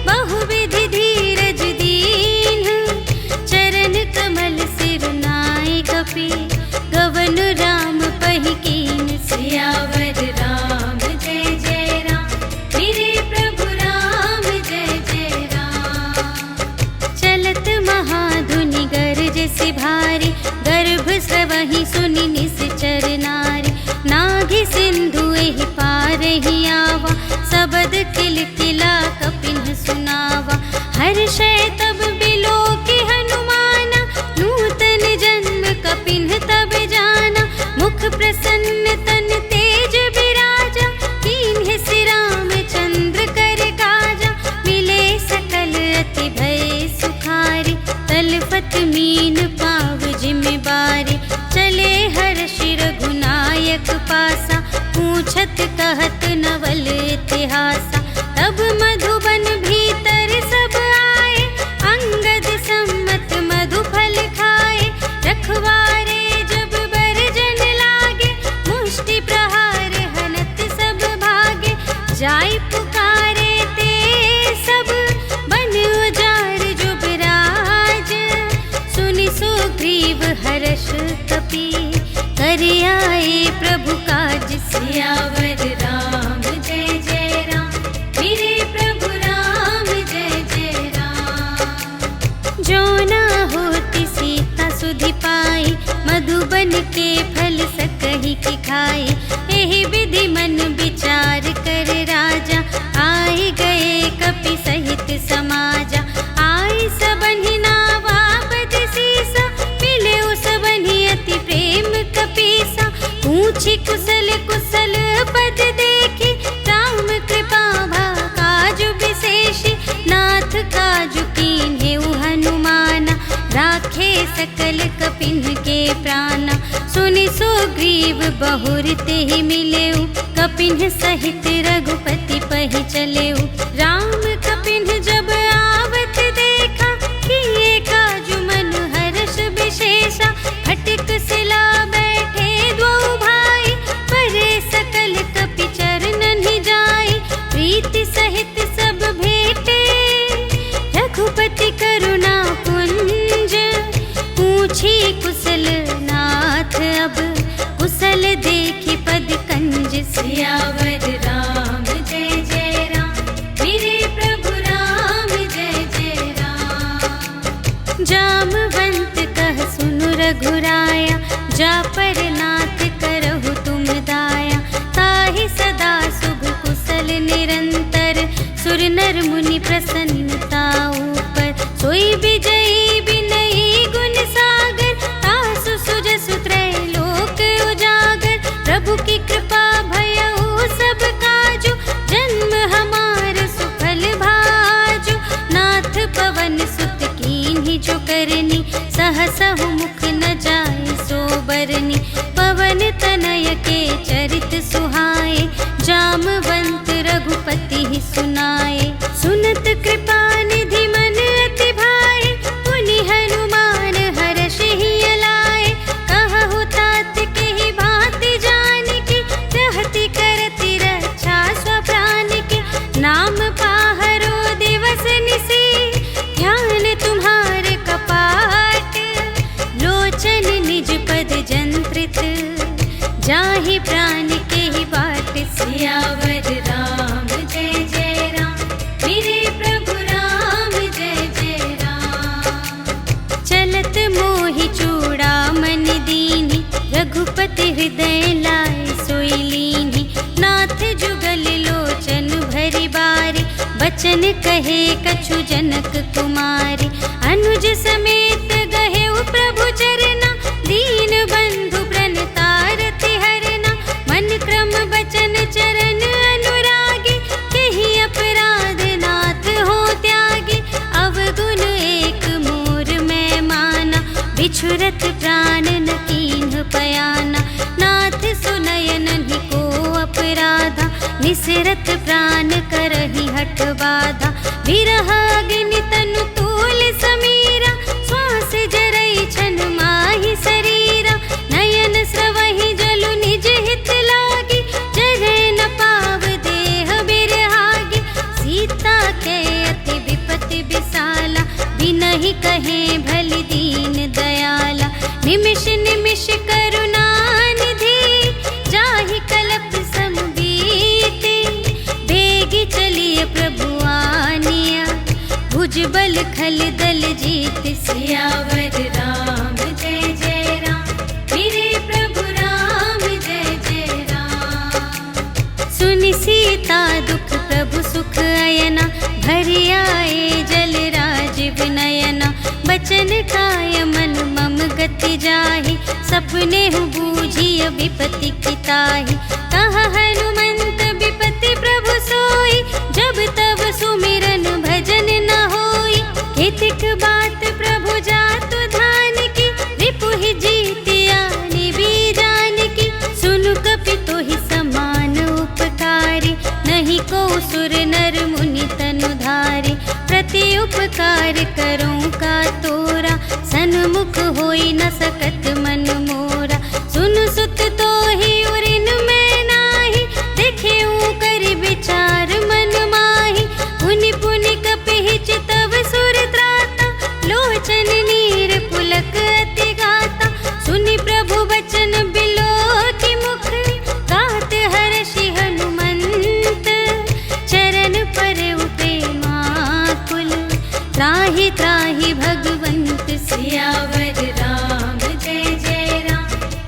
बहुविधि धीरज दीन, चरण कमल सिर नाई कपि, गवन राम पहि कीन, सियावर राम जय जय राम, मेरे प्रभु राम जय जय राम। चलत महाधुनि गरज सि भारी, गर्भ स्रवहि सुनि निश्चर नारी, नाघि परिहासा। तब मधुबन भीतर सब आए, अंगद सम्मत मधुफल खाए। रखवारे जब बरजन लागे, मुष्टि प्रहार हनत सब भागे। जाय पुकारे ते सब, बन उजाड़ जुबराज। सुनि सुग्रीव हर्ष कपि, कर आए प्रभु काज। सियावर राम जय जय राम, मेरे प्रभु राम जय जय राम। जो ना होती सीता सुधि पाई, मधुबन के फल सकहि की खाई। एहि विधि मन विचार कर राजा, आए गए कपि सहित समाजा। आई सबन्हि नावा बद सीसा, मिले सबन्हि अति प्रेम कपीसा। पूछी कुशल कुशल पद देखी, राम कृपा भा काजु विशेषी। नाथ काजु कीन्हेउ हनुमाना, राखे सकल कपिन के प्राणा। सुनि सुग्रीव बहुर तेहि मिलेउ, कपिन सहित रघुपति पहि चलेउ। राम कपिन जब आवत देखा, किए काजु मन हर्ष विशेषा। फटक सिला बैठे द्वौ भाई, परे सकल कपि चरणन ही जाई। प्रीति सहित सब भेटे, रघुपति करुणा पुंज। पूछी कुशल नाथ अब, कुशल देखी पद कंज। सियावर राम जय जय राम, मेरे प्रभु राम जय जय राम। जामवंत कह सुनु रघुराया, जा पर नाथ करहु तुम दाया। ताहि सदा शुभ कुशल निरंतर, सुर नर मुनि प्रसन्नता ऊपर। सोई विजयी विनयी गुण सागर, तासु सुजसु त्रैलोक उजागर। प्रभु की कृपा भयउ सब काजु, जन्म हमार सुफल भाजु। नाथ पवन सुत कीन्ही जो करनी, सहसहु मुख न जाय सो बरनी। पवन तनय के चरित सुहाए, जामवंत रघुपति ही सुनाए। सुनत कृपा निधि मन अति भाए, पुनि हनुमान हर्ष ही अलाए। कहु तात के ही भांति जानकी, रहति करति रक्षा स्वप्राण की। नाम पाहरो दिवस निसी, ध्यान तुम्हारे कपाट। लोचन निज पद जंत्रित, जाहि प्राण के ही बाट। सियावर राम जय जय राम, मेरे प्रभु राम जय जय राम। चलत मोहि चूड़ामणि दीन्हि, रघुपति हृदय लाए सोई लीन्हि। नाथ जुगल लोचन भरि बारी, बचन कहे कछु जनक कुमारी। अनुज समेत गहेउ प्रभु चरना, दीन बंधु प्रणतारति हरना। मन क्रम बचन चरण अनुरागी, केहि अपराध नाथ हो त्यागी। अवगुण एक मोर मैं माना, बिछुरत प्राण न कीन्ह पयाना। नाथ सुनयन ही को अपराधा, निसरत प्राण करहि हठ बाधा। विरह अग्नि तनु तूल समीरा, श्वास जरई छन माहि शरीरा। नयन स्रवहि जलु निज हित लागी, जरे न पाव देह बिरहागी। सीता के अति विपति विसाला, बिनहि कहे भलि दीन दयाला। निमिष निमिष करुणा निधि, जाहि कलप सम बीति। बेगी चलिए प्रभु आनिया, भुज बल खल दल जीत। सियावर राम जय जय राम, मेरे प्रभु राम जय जय राम। सुनि सीता दुख प्रभु सुख अयना, भरि आए जल राज विनयना। बचन काय मन मम गति जाहि, सपने हु बूझिय विपति की ताहि। कहा हनुमंत विपति प्रभु सोई, जब तब सुमिरन भजन न होई। केतिक बात प्रभु जातु धान की, रिपुहि जीतिया निबी जान की। सुनु कपि तोहि समान उपकारी, नहीं को होई न सकत मन मोरा। सुन सुत तो ही उरिन में नाही, देखे कर विचार मन माही। पुनि पुनि कपिहि चितव सुर त्राता, लोचन नीर पुलक अति गाता। सुनि प्रभु बचन बिलो की मुख, गात हर्षि हनुमंत। चरण पर प्रेमाकुल, त्राहि त्राहि भगवंत। सियावर राम जय जय राम,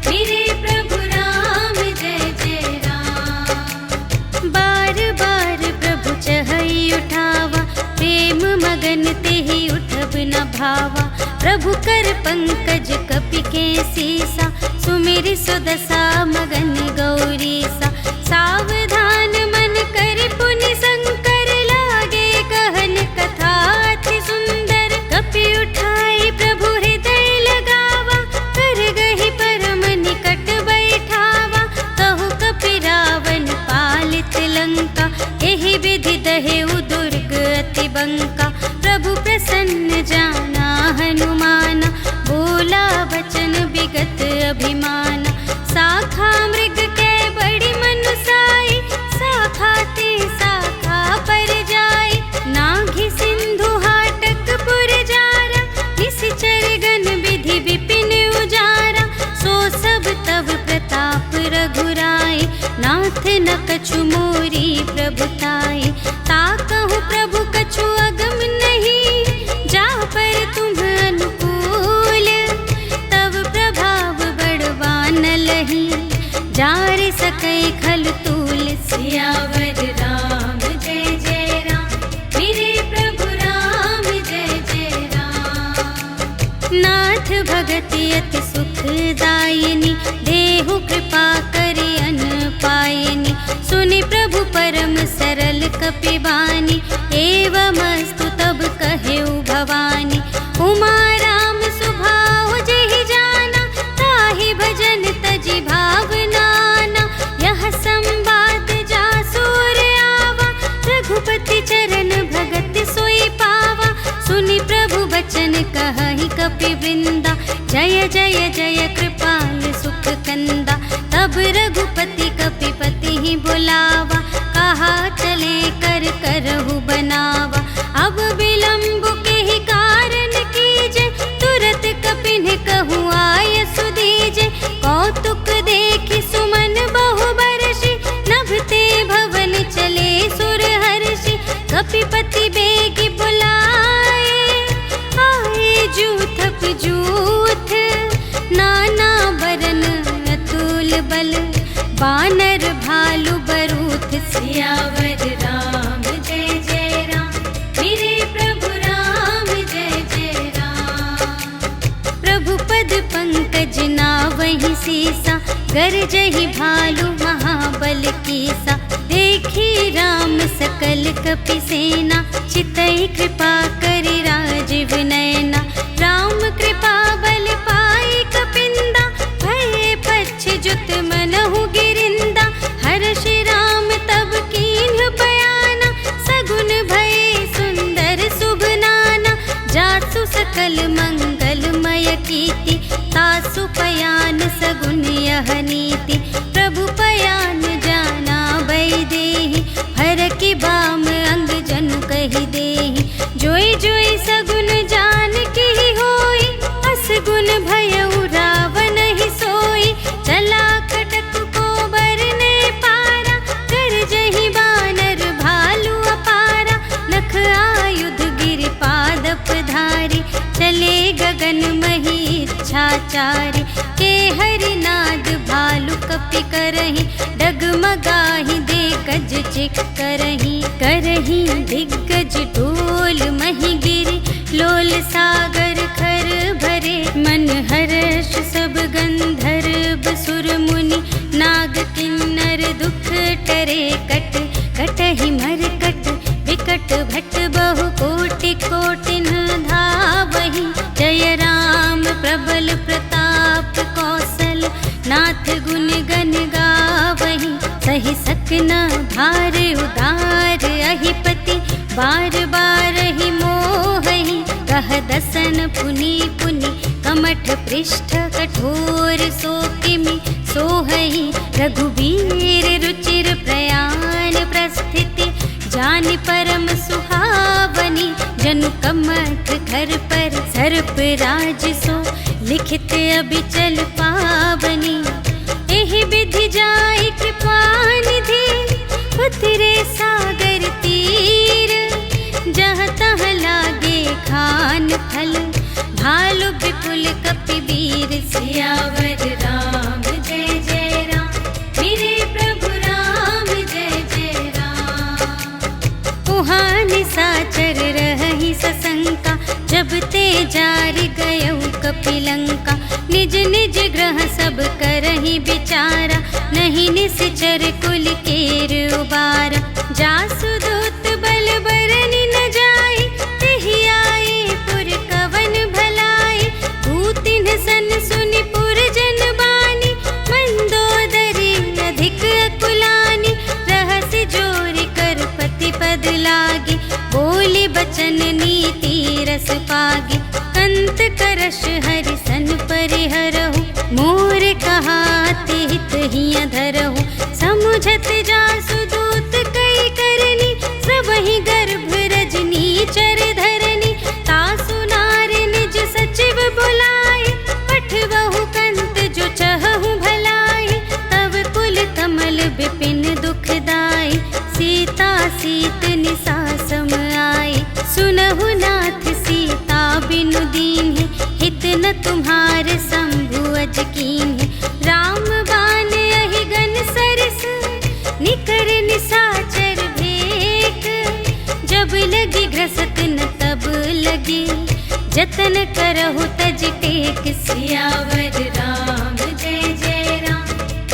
मेरे प्रभु राम जय जय राम। बार बार प्रभु चहई उठावा, प्रेम मगन तेहि उठब न भावा। प्रभु कर पंकज कपि के सीसा, सुमिरि सुदशा मगन गौरीसा। सावधान मन कर पुनि शंकर, लागे कहन कथा अति सुंदर। कपि उठाई प्रभु हृदय लगावा, कर गहि परम निकट बैठावा। कहु कपि रावण पालित लंका, एहि विधि दहेउ दुर्ग अति बंका। प्रभु प्रसन्न जाना हनुमाना, बोला बचन विगत अभिमाना। शाखा मृग के बड़ी मनुसाई, शाखा ते शाखा पर जाई। नाघि सिंधु हाटक पुर जारा, निश्चर गण विधि विपिन उजारा। सो सब तब प्रताप रघुराई, नाथ न कछु मोरी प्रभुताई। ताकहु प्रभु कछु अगम नहीं, जा पर तुम अनुकूल। तब प्रभाव बड़वान लही, जार सकै खल तूल। सियावर राम जय जय राम, मेरे प्रभु राम जय जय राम। नाथ भगति अति सुखदायिनी, देहु कृपा करि अन पायिनी। सुनि प्रभु परम सरल कपि बानी, एवमस्तु तब कहेउ भवानी। उमा राम सुभाउ जेहि जाना, ताहि भजन तजि भावनाना। यह संवाद जासुर आवा, रघुपति चरण भगत सोई पावा। सुनि प्रभु बचन कहहि कपि वृंदा, जय जय जय कृपाल सुख कंदा। तब रघुपति कपिपति ही बुलावा, कहा चले कर करहु बनावा। अब विलंब के ही कारण कीजे, तुरत कपिन कहूँ आय सुदीजे। कौतुक देखि सुमन बहु बरषि, नभते भवन चले सुर हर्षि। कपिपति बेगी बुलाए, आए जूथप जूथ। नाना बरन अतुल बल, बानर भालु बरूथ। सियावर राम जय जय राम, मेरे प्रभु राम जय जय राम। प्रभु पद पंकज नावहि सीसा, गरजहि भालु महाबल कीसा। देखी राम सकल कपि सेना, चितई कृपा करि राजीव नयना। राम कृपा बल पाई कपिंदा, भये पच्छ जुत मनहु गिरिंदा। हर्षि राम तब कीन्ह बयाना, सगुन भये सुंदर शुभ नाना। जासु सकल मंगलमय कीर्ति, तासु पयान सगुन यह नीति। प्रभु पयान जाना बैदेहि, हर की बाम अंग जनु कहि देहि। जोई जोई सगुन जान की होई, असगुन भयउ रावण ही सोई। चला कटक को बरने पारा, कर जहि बानर भालु अपारा। नख आयुध गिर पादप धारी, चले गगन मही इच्छाचारी। के हरिनाद भालु कपि करहि, डगमगाहि दे गज चिक करहि। करहि दिग्गज ढोल मही गिरि, लोल सागर खर भरे। मन हर्ष सब गंधर्व सुर मुनि, नाग किन्नर दुख टरे। कट कटहि मरकट विकट भट, बहु कोटि कोटिन धावहि। जय राम प्रबल प्रताप कौशल, नाथ गुण गण गावहि। सहि सकना भार उदार अहिपति, बार बार ही मोहि। कह दसन पुनि पुनि कमठ मठ पृष्ठ कठोर सो किमि सोहई, रघुबीर रुचिर प्रयाण प्रस्थिति, जानि परम सुहावनी। जनु कमठ घर पर सर्प राज सो, लिखित अबिचल पावनी। एहि विधि जाय कृपा निधि, उतरे सागर तीर। जहाँ तहाँ लागे खान फल, भालु विपुल कपिवीर। सियावर राम जय जय राम, मेरे प्रभु राम जय जय राम। उहाँ निशाचर रहहि सशंका, जब ते जार गयौ कपिलंका। निज निज ग्रह सब करहि विचारा, नहीं निश्चर कुल केर उबारा। जासु दूत बल बरनि न जाय, तेहि आए पुर कवन भलाई। भूतिन सन सुनि पुर जन बानी, मंदोदरी अधिक अकुलानी। रहसि जोरि कर पति पद लागे, बोली बचन नीति रस पागे। कंत करश हरि सन परिहरहु, मोर कहाते हित हिया धरहु। समुझत जासु दूत कई करनी, सबहि गर्भ रजनी चर धरनी। तासु नार निज सचिव बुलाए, पठवहु कंत जो चहहु भलाए। तब कुल कमल विपिन दुखदाई, सीता सीत निसा सम आए। सुनहु नाथ सीता बिनु दीन्हि, हित न तुम्हार शंभु अज कीन्हि। राम बान अहिगन सरस, निकर निशाचर भेक। जब लगी घ्रसत न तब लगी, जतन करहु तज टेक। सियावर राम जय जय राम,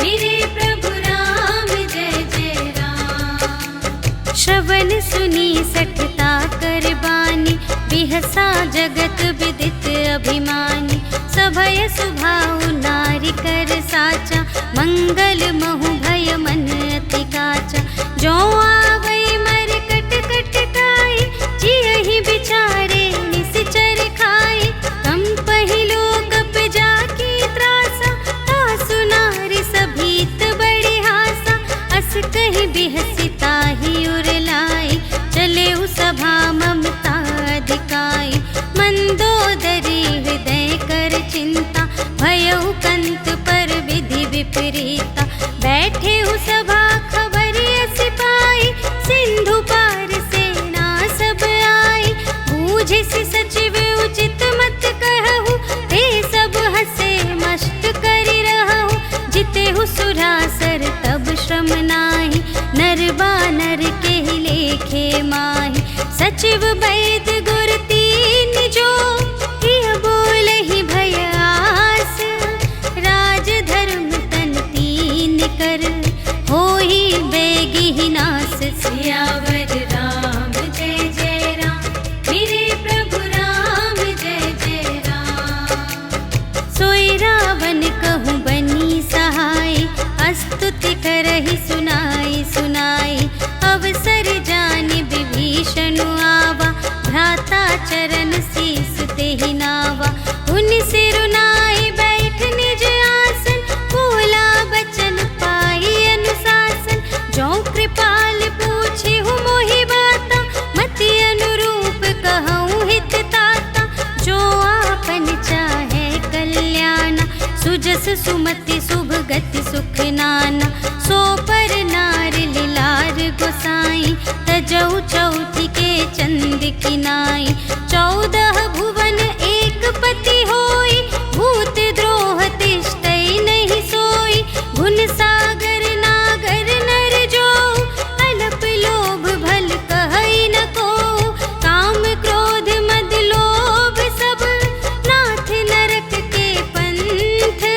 मेरे प्रभु राम जय जय राम। श्रवण सुनी सठता कर बानी, बिहसा जगत विदित अभिमानी। सभय सुभाउ नारी कर साचा, मंगल महु भय मन अति काचा। जो आवै मर कट कट काई, जियहि विचारे निश्चर खाई। कम पहिलो कप जाकी त्रासा, तासु नारी सभीत बड़े हासा। अस कहि बिहसी ताहि उर लाई, चले उ सभा ममता अधिकाई। मंदोदरी हृदय कर चिंता, भयउ कंत पर विधि विपरीता। बैठे हु सभा खबर अस पाई, सिंधु पार सेना सब आई। बूझिसि सचिव उचित मत कहु, ते सब हसे मस्त करि रहु। जितेहु सुरासर तब श्रम नाहि, नर बानर केहि लेखे माहि। सचिव वैद गुर तीन जो, प्रिय बोलहि भय आस। राज धर्म तन तीन कर, होहि बेगिहि नास। सियावर राम जय जय राम, मेरे प्रभु राम जय जय राम। सोई रावण कहूँ बनी सहाय, स्तुति करहि सुनाई सुनाई। अवसर जानि विभीषण आवा, भ्राता चरण शीस तेहि नावा। उन सिरुनाई बैठ निज आसन, बोला बचन पाई अनुशासन। जो कृपाल पूछिहु मोहि बाता, मति अनुरूप कहूँ हित ताता। जो आपन चाहे कल्याणा, सुजस सुमति शुभ गति सुख नाना। सो पर नार लिलार गोसाई, तजौ चौथी के चंद किनाई। 14 भुवन एक पति होई, भूत द्रोह तिष्ठै नहीं सोई। गुण सागर नागर नर जो, अलप लोभ भल कहै न को। काम क्रोध मद लोभ सब, नाथ नरक के पंथ।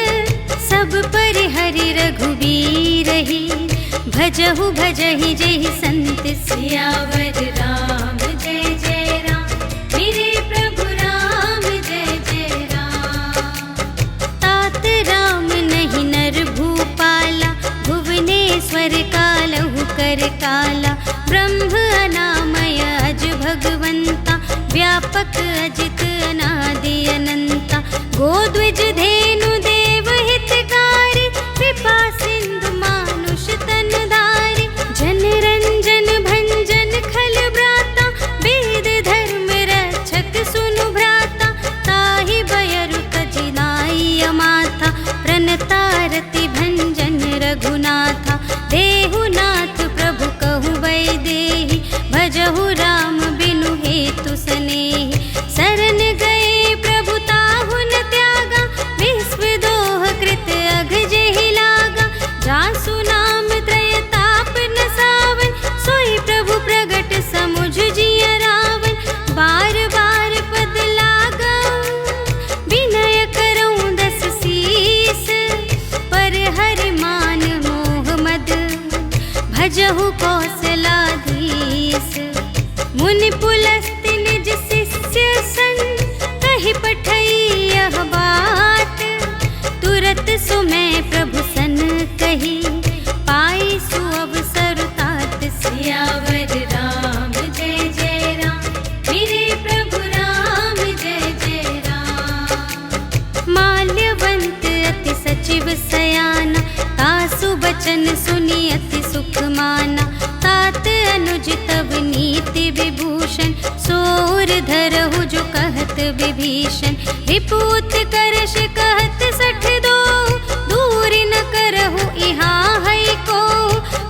सब पर हरि रघुबीर ही, भजहु भजहि जेहि संत। सियावर राम जय जय राम, मेरे प्रभु राम जय जय राम। तात राम नहीं नर भूपाला, भुवनेश्वर कालहु कर काला। ब्रह्म अनामय अज भगवंता, व्यापक अजित अनादि अनंता। गोद्विज धेनु देव हितकारी, कृपा सिंधु मानुष तन धारी। जन रंजन भंजन खल ब्राता, वेद धर्म रक्षक सुनु भ्राता। ताहि बयरु तजि नाई अमाथा, प्रणतारति भंजन रघुनाथा। देहु नाथ प्रभु कहु वैदेही, भजहु राम बिनु हेतु सनेही। शरण गए प्रभु ताहु न त्यागा, विश्व दोह कृत अघ जेहि लागा। जासु नाम त्रय ताप न सावन, सोई प्रभु प्रगट समुझ जिय रावण। बार बार पद लागऊं, विनय करऊं दस सीस। पर हरि मान मोह मद, भजहु कौशलाधीश। मुनि पुलस्त्य निज शिष्य संग, कहि पठई यह बात। तुरत सुमय प्रभु सन कही, पाई सुअवसर तात। सियावर राम जय जय राम, मेरे प्रभु राम जय जय राम। माल्यवंत अति सचिव सयाना, तासु बचन सुनि अति सुख माना। तात अनुज तव नीति विभूषण, सोर धरहु जो कहत विभीषण। रिपुत करश कहत सठ दो, दूर न करहु इहाँ है को।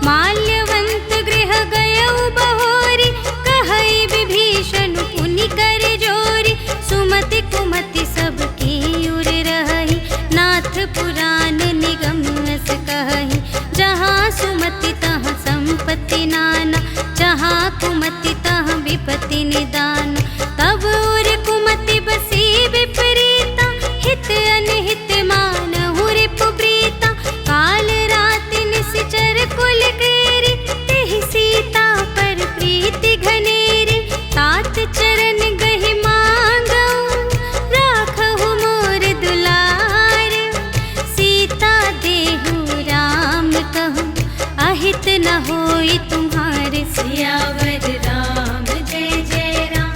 माल्यवंत गृह गयउ बहोरी, कहई विभीषण पुनि कर जोरी। सुमति कुमति सबके उर रही, नाथ पुराण निगम अस कहही। जहाँ सुमति तहाँ संपत्ति नाना, जहाँ कुमति तहाँ विपत्ति निदान। तब उर कुमति बसी विपरीता, हित अनहित मानहु रिपु प्रीता। काल राति निश्चर कुल केरी, तेहि सीता पर प्रीति घनेरी। तात चरण गहि मांगऊं, राखहु मोर दुलार। सीता देहु राम कहूँ, अहित न होई तुम्हारे। सियावर राम जय जय राम,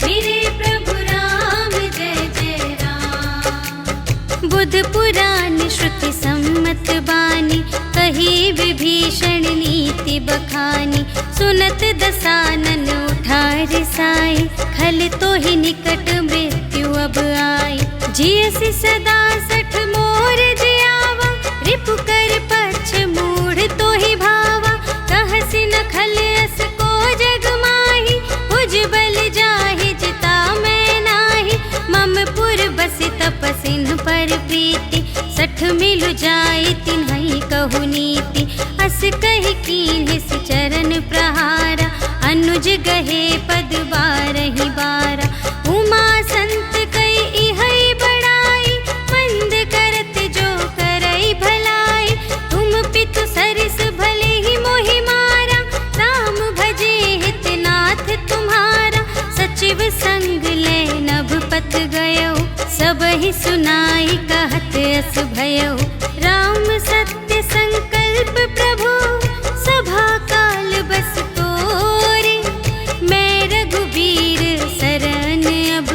मेरे प्रभु राम जय जय राम। बुध पुराण श्रुति सम्मत बानी, कही विभीषण नीति बखानी। सुनत दसानन उठा रिसाई, खल तो ही निकट मृत्यु अब आई। जियसि सदा सठ मोर जियावा, रिपु कर पक्ष मूढ़ तो ही भावा। कहसि न खल अस को जग माही, भुजबल जाहि जिता मैं नाही। मम पुर बसि तपसिन पर प्रीति, सठ मिलु जाई तिन्हई कहु नीति। अस कहि कीन्हिस चरण प्रहारा, अनुज गहे पद बारहि बारा। उमा संत कई इहै बड़ाई, मंद करत जो करई भलाई। तुम पितु सरिस भले ही मोहि मारा, राम भजे हित नाथ तुम्हारा। सचिव संग ले नभ पत गयो, सबहि सुनाई कहत अस भयो। राम सत्य संकल्प प्रभु, सभा काल बस तोरे। मैं रघुबीर शरण अब,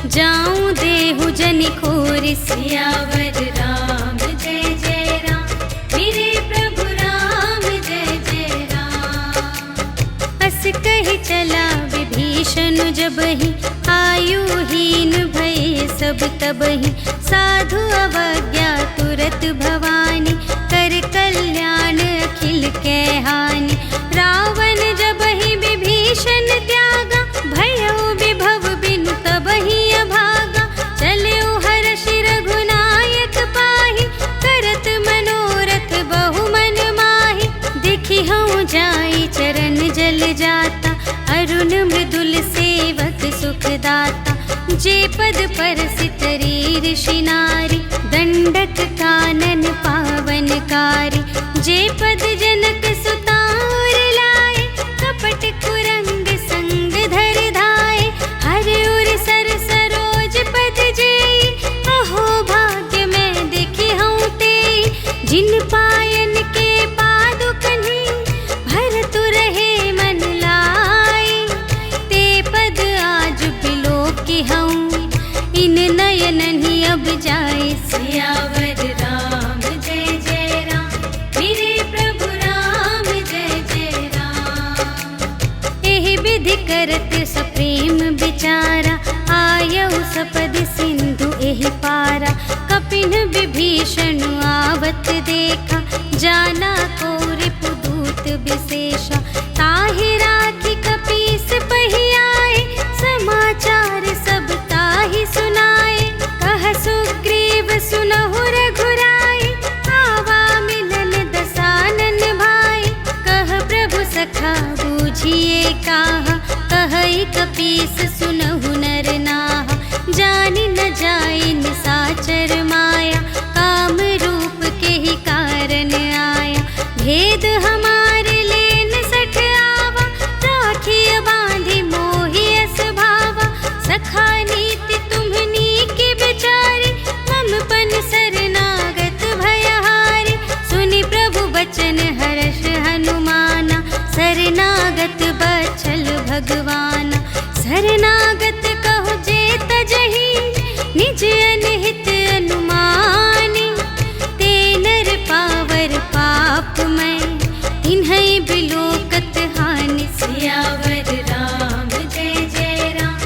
जाऊं देहु जनि खोरि। सियावर राम जय जय राम, मेरे प्रभु राम जय जय राम। अस कहि चला विभीषण जबहि, आयुहीन भये सब तबहि। साधु अवज्ञा तुरत भवानी, कर कल्याण अखिल कै हानि। रावण जबहि विभीषण त्यागा, भयउ विभव बिनु तबहि अभागा। चलउ हर्षि रघुनायक पाहि, करत मनोरथ बहु मन माहि। देखि हऊँ जाई चरण जल जाता, अरुण मृदुल सेवक सुखदाता। जे पद परसित ऋषि नारी, दंडक कानन पावनकारी। जे पद जनक सुता और लाए, कपट कुरंग संग धर धाए। हर उर सर सरोज पद जेई, अहो भाग्य मैं देखी हूँ तेई। जिन पायन के पादुकन्हि, भरत रहे मन लाई। ते पद आज बिलोकी हूँ, इन नयन ही अब विचारा, आयऊ सपदि सिंधु एहि पारा। कपिन विभीषण आवत देखा, जाना को रिपुदूत विशेषा। ताहि राखी कपीस पहियाए, समाचार सब ताहि सुनाए। कह सुग्रीव सुनहु रघुराई, आवा मिलन दसानन भाई। कह प्रभु सखा बूझिए काहा, कहई कपीस सुनहु नर नाहा। जानि न जाई निसाचर माया, काम रूप के ही कारण आया। भेद हमारे लेन सठ आवा, राखिय बांधि मोहि अस भावा। सखा नीति तुम्हनी की बिचारी, मम पन शरणागत भयहारी। सुनि प्रभु बचन हर्ष हनुमाना, शरणागत बछल भगवाना। शरणागत कहो जे तजहि, निज अनहित अनुमानी। ते नर पावर पाप मैं, तिन्है बिलोकत हानि। सियावर राम जय जय राम,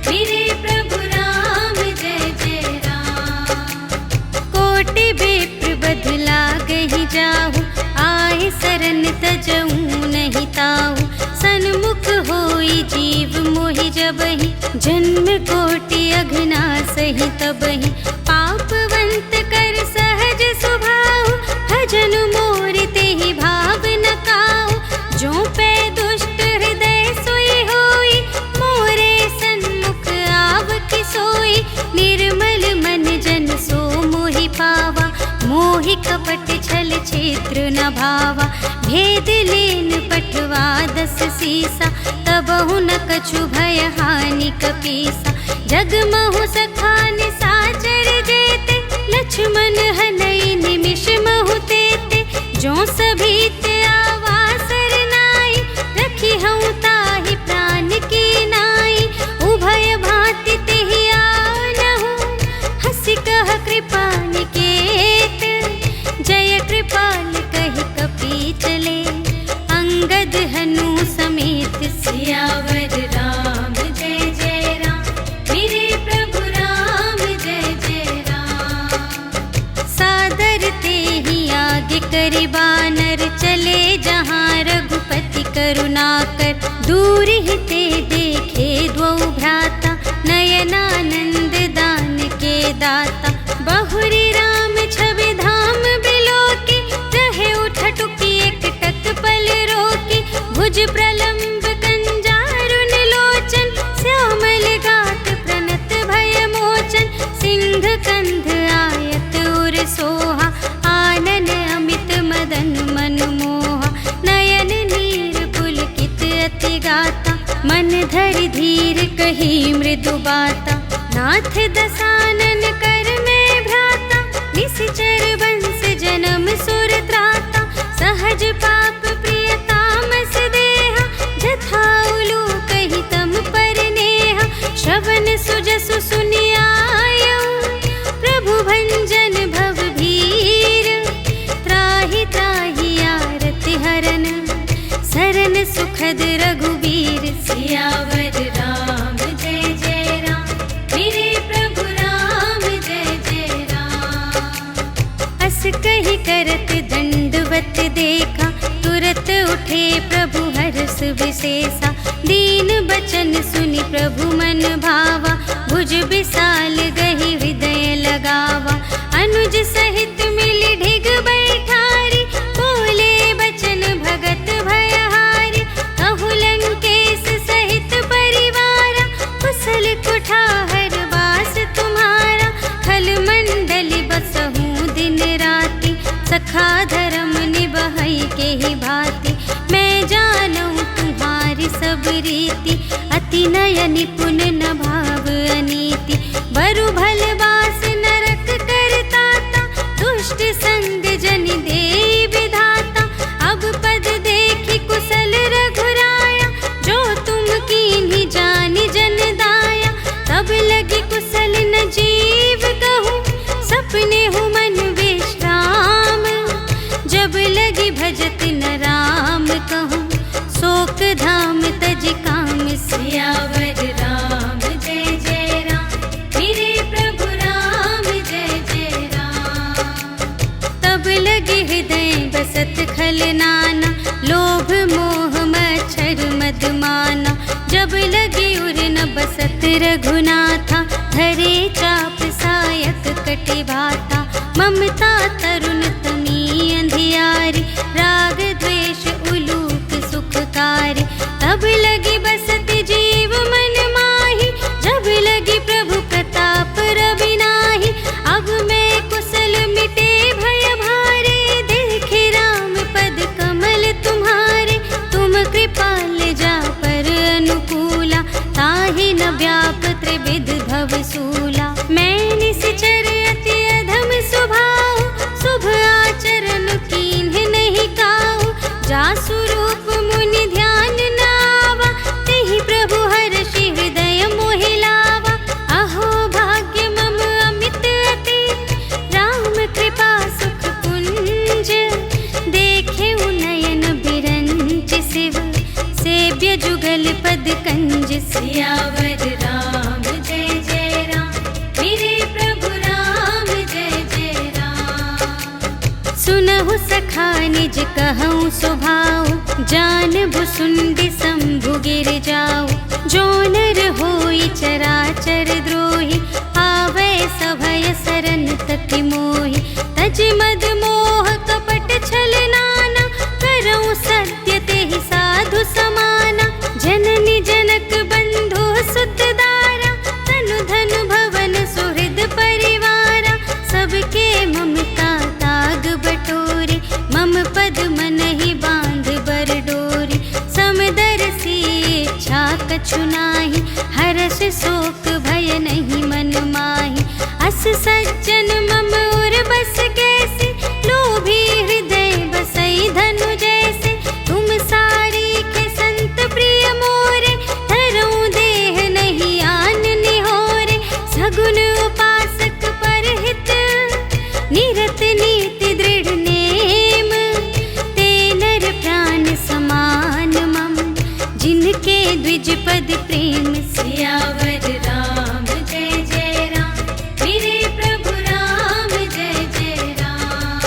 मेरे प्रभु राम जय जय राम। कोटि विप्र बदला गहि जाहु, आए सरन तजऊ नहीं ताहु। सन्मुख होई जीव मोहि जबहि, जन्म कोटि अघना सही तबहि। पापवंत कर सहज सुभाहु, भजन मोर तेहि भाव न काहु। जो पै दुष्ट हृदय सोई होई, मोरे सन्मुख आवति सोई। निर्मल मन जन सो मोहि पावा, मोहि कपट छल छिद्र न भावा। भेद लेन पठवा दस सीसा, तबहु न कछु भय हानि कपीसा। जगमहु सखा निसाचर जेते, लक्ष्मण हनई निमिष महु तेते। जो सभीत आवा सरनाई, रखी हऊँ ताहि प्राण की नाई। उभय भांति तेहि आनहु, हँसि कह कृपा निकेत। जय कृपाल कहि कपी चले, अंगद हनु समेत। सियावर राम जय जय राम, मेरे प्रभु राम जय जय राम। सादर तेहि आगे करि बानर, चले जहाँ रघुपति करुणाकर। दूर ही ते देखे द्वौ भ्राता, नयनानंद दान के दाता। बहुरी राम छवि धाम बिलोकी, रहे उठटुकी एक टक पल रोकी। भुज प्रलंब कंजारुन लोचन, श्यामल गात प्रणत भय मोचन। सिंह कंध आयत उर सोहा, आनन अमित मदन मन मोहा। नयन नीर पुलकित अति गाता, मन धरि धीर कही मृदु बाता। नाथ दसानन कर में भ्राता, निश्चर वंश जन्म सुर त्राता। सहज पाप प्रिय तामस देहा, जथा उलूक ही तम पर नेहा। श्रवण सुजसु सुनियायऊ, प्रभु भंजन भव भीर। त्राहि त्राहि आरति हरन, सरन सुखद रघुबीर। सियावर राम जय जय राम, मेरे प्रभु राम जय जय राम। अस कहि करत दंडवत देखा, तुरत उठे प्रभु हर्ष विशेषा। दीन बचन सुनि प्रभु मन भावा, भुज विशाल गहि हृदय लगावा। अनुज सहित मिलि ढिग बैठारी, बोले बचन भगत भयहारी। कहु लंकेश सहित परिवारा, कुशल कुठार वास तुम्हारा। खल मंडली बसहु दिन राति, सखा धर्म निबहै के ही भांति। मैं जानहु तुम्हारी सब रीति, अति नय निपुण न भाव अनीति। बरु भल बास नरक करताता, दुष्ट संग जन देई विधाता। अब पद देखि कुशल रघुराया, जो तुम कीन्ही जानि जन दाया। तब लगी कुशल न जीव कहूँ, सपने हूँ मन विश्राम। जब लगी भजत न राम कहूँ, शोक धाम तज काम। सियावर राम छल नाना, लोभ मोह मच्छर मदमाना। जब लगे उर न बसत रघुनाथा, धरे चाप सायक कटि भाता। ममता तरुण तमी अंधियारी, राग द्वेष उलूक सुखकारी। तब लगी बसत जीव मन माही, जब लगी प्रभु प्रताप रवि नाही। अब मैं कुशल मिटे भय भारे, देखे राम पद कमल तुम्हारे। तुम कृपाल जा पर अनुकूला, ताहि न व्याप त्रिविध भव सूला। मैं निश्चर अति अधम स्वभाव, शुभ आचरण कीन्ह नहीं काऊ। जासु रूप मुनि ध्यान न आवा, तेहि प्रभु हर्षि हृदय मोहि लावा। अहो भाग्य मम अमित अति, राम कृपा सुख पुंज। देखे नयन बिरंच शिव, सेव्य जुगल पद कंज। सियावर राम जय जय राम, मेरे प्रभु राम जय जय राम। सुनहु सखा निज कहूँ स्वभाव, जानबु सुंदि शंभु गिर जाऊ। जो नर होई चराचर द्रोही, आवे सभय सरन तति मोहि। तज मद मोह कपट छल नाना, करऊँ सत्य तेहि साधु समाना। जननी जनक बंधु सुत दारा, तनु धन भवन सुहृद परिवारा। सबके ममता ताग बटोरे, मम पद मनहि बांध बर डोरी। समदर्शी इच्छा कछु नाही, हर्ष शोक भय नहीं मन माही। अस सज्जन मम उर बस कैसे, लोभी हृदय बसई धनु जैसे। तुम सारी के संत प्रिय मोरे, धरऊँ देह नहीं आन निहोरे। सगुन उपासक परहित, निरत नीति दृढ़ नेम। ते नर प्राण समान मम, जिनके द्विज पद प्रेम। सियावर राम जय जय राम, मेरे प्रभु राम जय जय राम।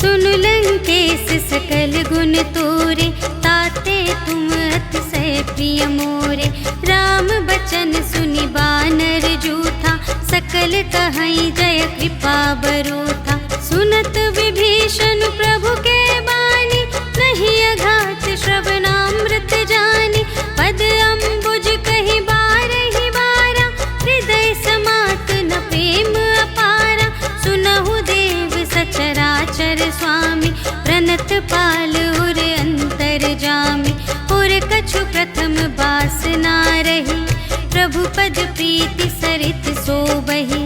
सुन लंकेश सकल गुण तोरे, ताते तुम अतिशय प्रिय मोरे। राम बचन सुनि बानर जूथा, सकल कहई जय कृपा बरोथा। सुनत विभीषण प्रभु के बानी, नहीं अघात श्रवणामृत जानी। पद अम्बुज कहि बारहि बारा, हृदय समात न प्रेम अपारा। सुनहु देव सचराचर स्वामी, प्रणत पाल उर अंतर जामी। उर कछु प्रथम बासना रही, प्रभु पद प्रीति सरित सोबहि।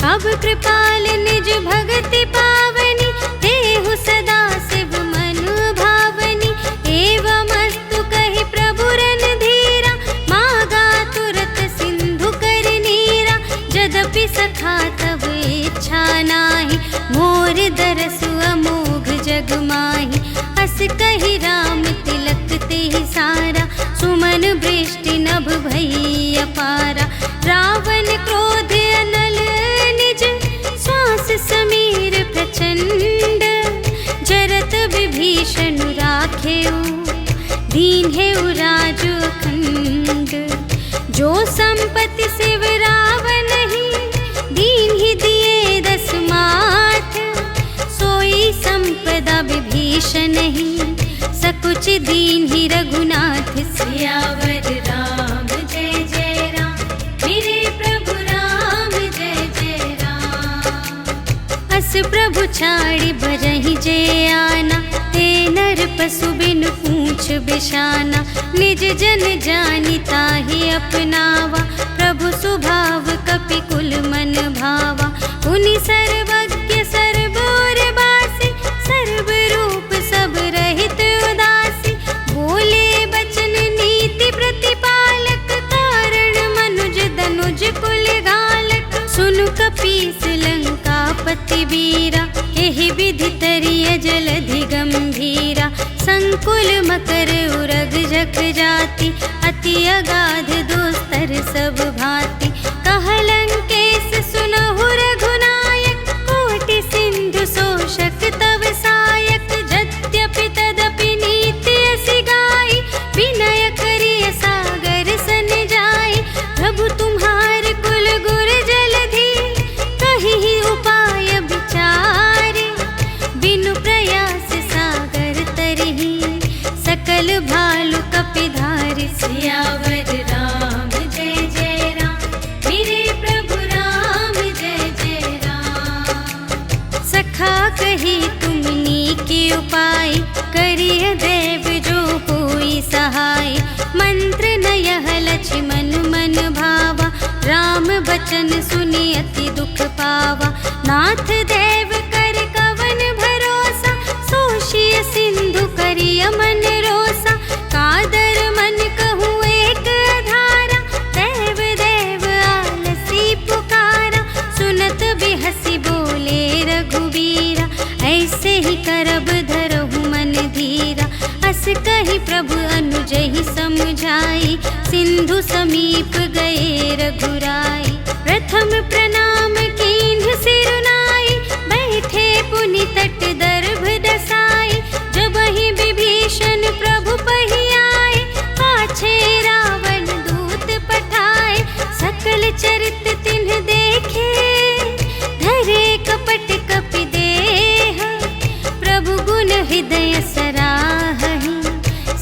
अब कृपाल निज भगति पावनी, देहु सदा शिव मन भावनी। एवं अस्तु कहि प्रभु रणधीरा, मागा तुरत सिंधु कर नीरा। यद्यपि सखा तब इच्छा नाही, मोर दरसु अमोघ जग माही। अस कहि राम तिलक तेहि सारा, सुमन वृष्टि नभ भई अपारा। रावण क्रोध अनल निज, श्वास समीर प्रचंड। जरत विभीषण राखेउ, दीन्हेउ राजु अखंड। जो संपत्ति शिव रावण ही, दीन्हि दिए दस माथ। सोई संपदा विभीषण ही, सकुच दीन्हि रघुनाथ। सियावर राम जय जय राम, मेरे प्रभु राम जय जय राम। अस प्रभु छाड़ि भजहि जे आना, ते नर पशु बिन पूछ बिशाना। निज जन जानि ताहि अपनावा, प्रभु सुभाव कपि कुल मन भावा। पुनि सर्वज्ञ सर्व उर बासी, सर्व रूप सब रहित उदासी। बोले बचन नीति प्रतिपालक, कारण मनुज धनुज कुल घालक। सुनु कपीस लंकापति वीरा, एहि विधि तरिय जलधि गंभीरा। संकुल मकर उरग जख जाति, अति अगाध दुस्तर सब भांति। कह लंकेश सुनहु रघुनायक, कोटि सिंधु शोषक तव सायक। यद्यपि करही, सकल भालु कपिधारि। सियावर राम जय जय राम, मेरे प्रभु राम जय जय राम। सखा कही तुमनी के उपाय, करिय देव जो होई सहाय। मंत्र न यह लक्ष्मण मन भावा, राम बचन सुनि अति दुख पावा। नाथ देव कर कवन भरोसा, सोषिय सिंधु करिय मन रोसा। कादर मन कहूँ एक धारा, देव देव आलसी पुकारा। सुनत बिहसी बोले रघुबीरा, ऐसे ही करब धरहु मन धीरा। अस कही प्रभु अनुजहि समझाई, सिंधु समीप गए रघुराई। प्रथम प्रणाम कीन्ह सिरुनाई, बैठे पुनि तट दर्भ दसाई। जबहि विभीषण प्रभु पहि आए, पाछे रावण दूत पठाए। सकल चरित तिन्ह देखे, धरे कपट कपि देह। प्रभु गुण हृदय सराहहि,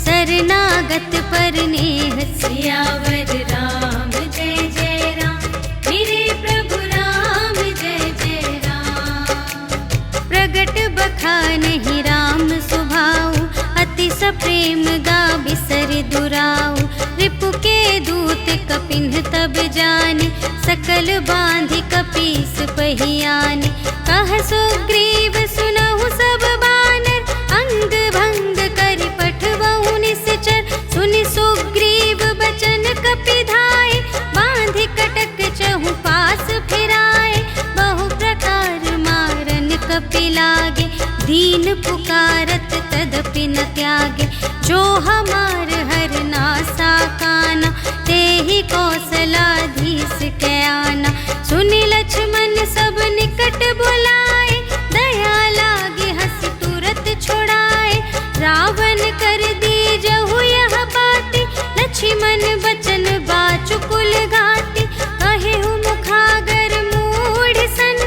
शरणागत पर नेह। सियावर राम जय जय राम, मेरे प्रभु राम जय जय राम। प्रगट बखानहि राम सुभाऊ, अति सप्रेम गाभि सर दुराऊ। रिपु के दूत कपिन्ह तब जाने, सकल बांधि कपीस पहियाने। कह सुग्रीव सुनहु सब बानर, अंग भंग करि पठबहु निश्चर। सुनि सुग्रीव बचन कपिधाय, बांधि कटक चहु पास फिराए। बहु प्रकार मारन कपि लागे, दीन पुकारत तदपि न त्यागे। जो हमार हर नासा काना, तेहि कौशलाधीश के आना। सुनि लक्ष्मण सब निकट बुलाए, दया लागे हंस तुरत छुड़ाए। रावण कर दीजहु यह बाती, लक्ष्मण बचन बाचुकुल घाती। कहेहु मुखागर मूढ़ सन,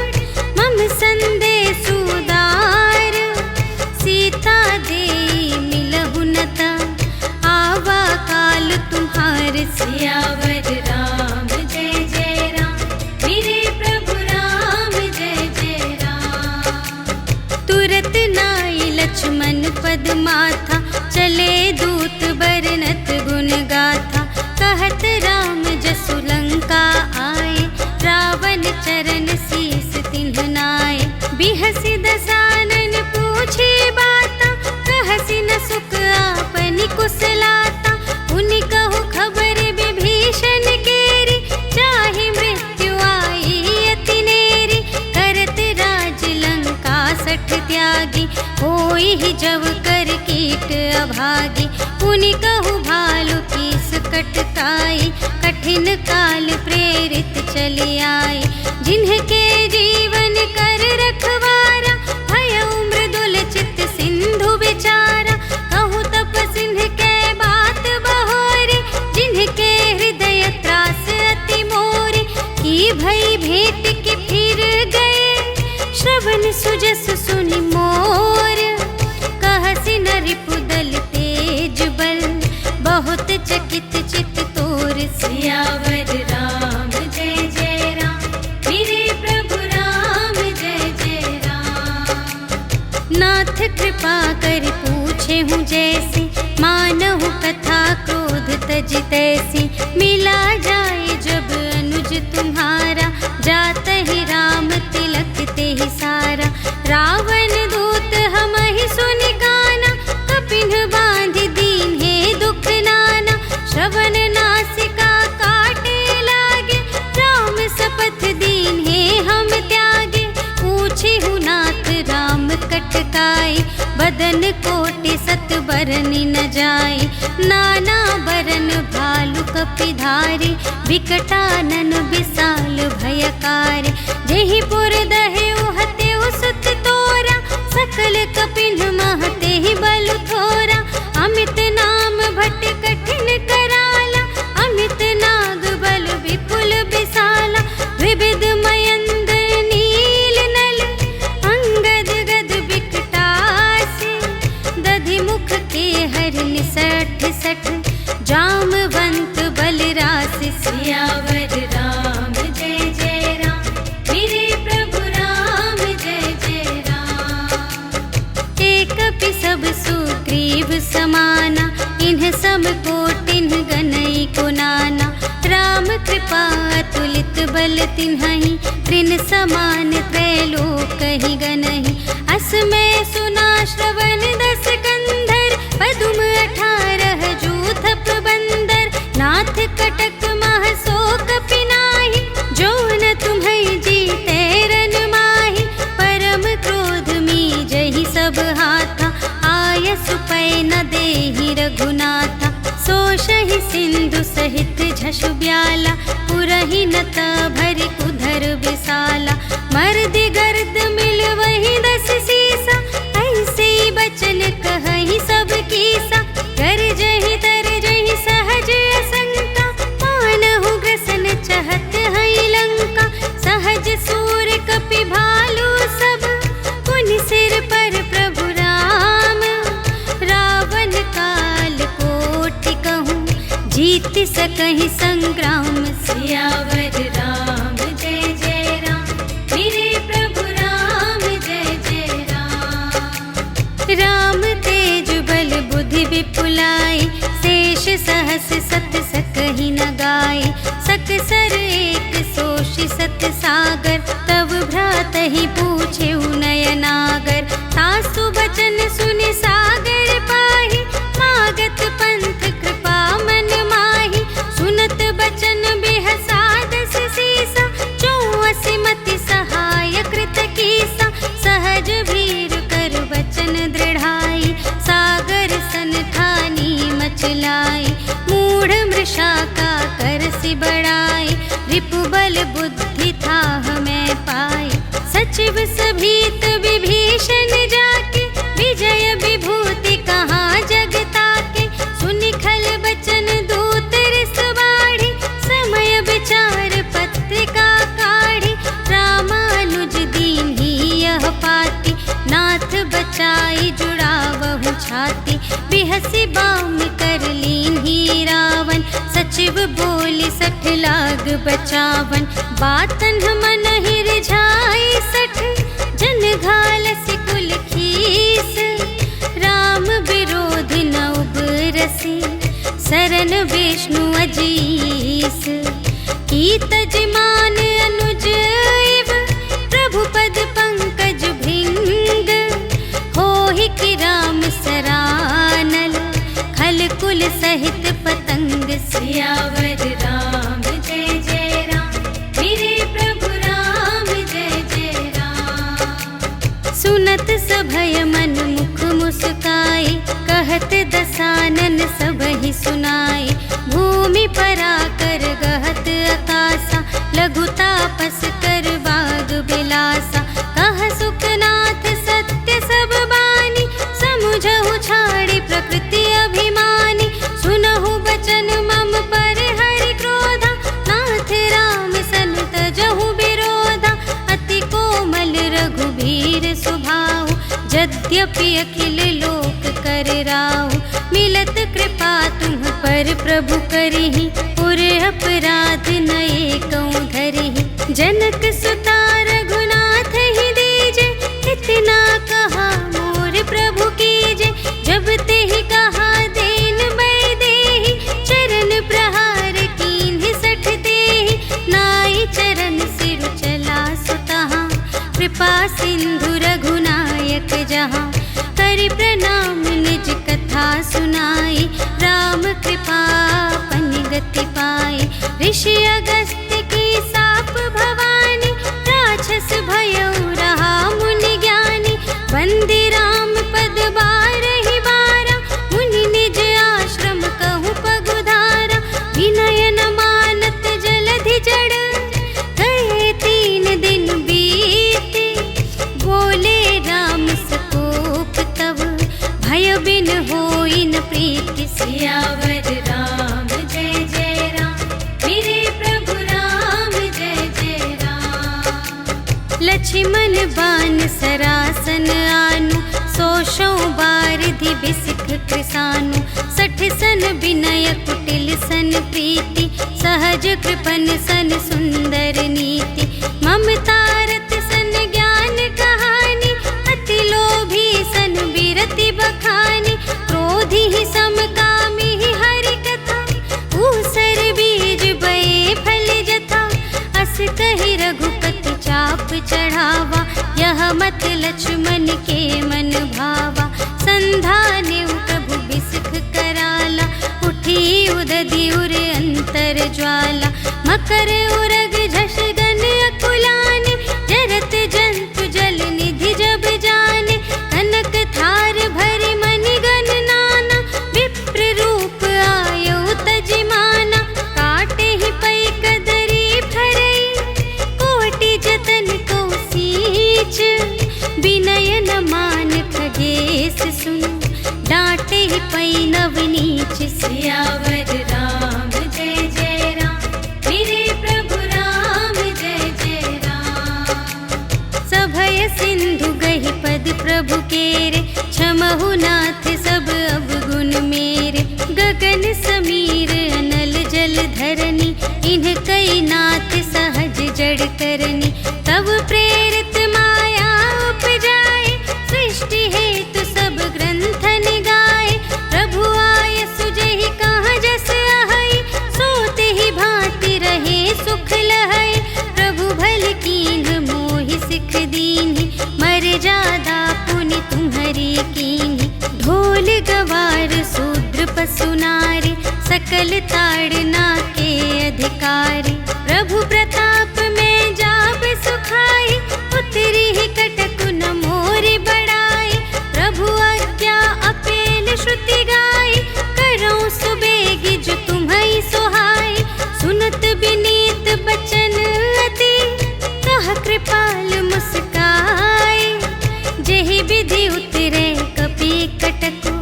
मम संदेश उदार। सीता देई मिलहु न ता, आवा काल तुम्हार। सियावर राम जय जय राम, मेरे प्रभु राम जय जय राम। तुरत नाई लक्ष्मण पद माथा, चले दूत बरनत गुण गाथा। कहत राम जसु लंका आए, रावण चरण शीस तिन्ह नाए। बिहसि दसानन पूछे बाता, कहसि न सुख आपनि कुशलाता। उनि कहु खबर विभीषण केरी, चाहे मृत्यु आई अति नेरी। करत राज लंका सठ त्यागी, होई ही जब कर कीट अभागी। पुनि कहु भालु कीस कटकाई, कठिन काल प्रेरित चली आई। जिन्हके जीवन कर रखवारा, भयउ मृदुल चित्त सिंधु विचारा। कहु तपसिन्ह के बात बहोरी, जिन्हके हृदय त्रास अति मोरी। की भई भेंट के फिर गए, श्रवण सुजस सुनि मोर। कहसि न रिपुदल तेज बल, बहुत चकित चित तोर। सियावर राम जय जय राम, मेरे प्रभु राम जय जय राम। नाथ कृपा कर पूछे हूँ जैसे, मानहु कथा क्रोध तज तैसी। मिला जाए जब अनुज तुम्हारा, जात ही राम तिलक ते ही सारा। रावण दूत हमहि सुनि गाना, कपिन्ह बांधि दीन्हे दुख नाना। श्रवण नासिका काटे लागे, राम शपथ दीन्हे हम त्यागे। पूछिहु नाथ राम कटकाई, बदन कोटि सत बरनि न जाई। नाना बरन भालु कपिधारी, विकटानन विशाल भयकारी। जेहि पुर दहेउ हतेउ सुत तोरा, सकल कपिन्ह महते ही बल थोरा। अमित नाम भट कठिन कराला, अमित नाग बल विपुल विशाला। विविध मयंद नील नल, अंगद गद विकटासी। दध दधिमुख के हरिन 60 जामवंत बलरास सियावर राम जय जय राम, मेरे प्रभु राम जय जय राम। एकपि सब सुग्रीव समाना, इन्ह सम कोटिन गनई को नाना। राम कृपा अतुलित बल तिन्हहि, त्रिन समान त्रैलोकहि गनहि। असमय सुना श्रवण 10 कंधर, पदुम 18 जूथ प्रबंदर। नाथ कटक मह शोक पिनाहि, जो न तुम्हें जीते रन माहि। परम क्रोध मी जहि सब हाथा, आयसु पै न देहि रघुनाथा। सोषहि सिंधु सहित झषु ब्याला, पुरहि नत भरि कुधर विसाला। मर्दि गर्द मिल वही 10 सीसा, ऐसे बचन कहहि सब कीसा। गरजहि तरजहि सहज असंका, मानहु ग्रसन चहत हई लंका। सहज सूर कपि भालू सब, पुनि सिर पर प्रभु राम। रावण काल कोटि कहूँ, जीत सकहि संग्राम। सियावर राम जय जय राम, मेरे प्रभु राम जय जय राम। राम तेज बल बुद्धि विपुलाई, शेष सहस सत सकहि न गाय। सकसर एक सोषि सत सागर, तब भ्रातहि पूछे नयनागर। तासु बचन सुनि सागर पाहि, मागत पंथ कृपा मन माहि। सुनत बचन बिहसा 10 सीसा, 84 मति सहाय कृत कीसा। सहज भीर कर बचन दृढ़ाई, सागर सन ठानी मचलाई। मूढ़ मृषा का करसि बढ़ाई, रिपु बल बुद्धि थाह मैं पाई। सचिव सभीत विभीषण जाके, विजय विभूति कहाँ जग ताके। सुनि खल बचन दूत रिस बाढ़ी, समय विचार पत्रिका काढ़ी। रामानुज दीन्ही यह पाती, नाथ बचाई जुड़ावहु छाती। बिहसि बाम कर लीन्ही रावण, सचिव बोली 60 लाग बचावन। बातन मन ही रिझाई 60, जन घालसि कुल खीस। राम विरोधि न उबरसि, शरण विष्णु अजीस। की तजमान अनुज इव, प्रभु पद पंकज भृंग। होहि कि राम सरानल, खल कुल सहित पतंग। सियावर राम जय जय राम, मेरे प्रभु राम जय जय राम। सुनत सभय मन मुख मुस्काई, कहत दसानन सबहि सुनाई। भूमि पराकर गहत आकासा, लघु तापस कर बाग बिलासा। कह सुखनाथ सत्य सब बानी, समुझहु छाड़ी प्रकृति अभिमानी। सुनहु बचन मम पर हरि क्रोधा, नाथ राम सन तजहु विरोधा। अति कोमल रघुबीर सुभाऊ, यद्यपि अखिल लोक कर राहु। मिलत कृपा तुम पर प्रभु करिहि, पुर अपराध न एकौ धरिहि। जनक सुता रघुनाथ ही दीजे, इतना कहा मोर प्रभु कीजे। जब तेहि कहा देन मैं देहि, चरण प्रहार कीन्हि 60 तेहि। नाई चरण सिरु चला सुतहाँ, कृपा सिंधु रघुनायक जहाँ। करि प्रणाम निज कथा सुनाई, राम कृपा पनि गति पाई। ऋषि अगस्त्य की साप भवानी, राक्षस भयउ रहा मुनि ज्ञानी। वंदे राम पद बारहि बारा, मुनि निज आश्रम कहूँ पगुधारा। विनय न मानत जलधि जड़, गए 3 दिन बीते। बोले राम सकोप तब, भय बिन होई न प्रीति। सियावर राम जय जय राम, मेरे प्रभु राम जय जय राम। लक्ष्मण बान सरासन आनु, 100 बार ही बिसिख कृसानु। 60 सन विनय कुटिल सन प्रीति, सहज कृपन सन सुंदर नीति। ममता रत सन ज्ञान कहानी, अति लोभी सन विरति बखानी। क्रोधी ही समकामी ही हरि कथा, ऊसर बीज बये फल जथा। अस कहि रघुपति चाप चढ़ावा, यह मत लक्ष्मण के मन भावा। संधाने प्रभु बिसिख कराला, उठी उदधि उर अंतर ज्वाला। मकर उरग झष गन अकुलान, जरत जंतु जल निधि जब जाने। कनक थार भरि मनि गण नाना, विप्र रूप आयो तजिमाना। काटे ही पै कदरी फरई, कोटि जतन को सींच। विनय न मान खगेश सुन, डांटे ही पै नवनीच। सियावर राम जय जय राम, मेरे प्रभु राम जय जय राम। सभय सिंधु गहि पद प्रभु केरे, क्षमहु नाथ सब अवगुण मेरे। गगन समीर अनल जल धरनी, इन्ह कई नाथ सहज जड़ करनी। तब प्रेरित माया उपजाए, सृष्टि हेतु सब ग्रंथन गाए। प्रभु आय सुजहि कहाँ जस आहई, सोते ही भांति रहे सुख लहै। प्रभु भल कीन्ह मोहि सिख दीन्हि, मर्यादा पुनि तुम्हरी कीन्हि। ढोल गवार शूद्र पशु नारी, सकल ताड़ना के अधिकारी। प्रभु प्रताप में जाप सुखाई, उतरी ही कटक न मोरि बड़ाई। प्रभु आज्ञा अपेल श्रुति गाई, करऊं सुबेगी जो तुम्हई सोहाई। सुनत विनीत बचन अति, कह कृपाल मुस्काई। जेहि विधि उतरे कपि कटकु,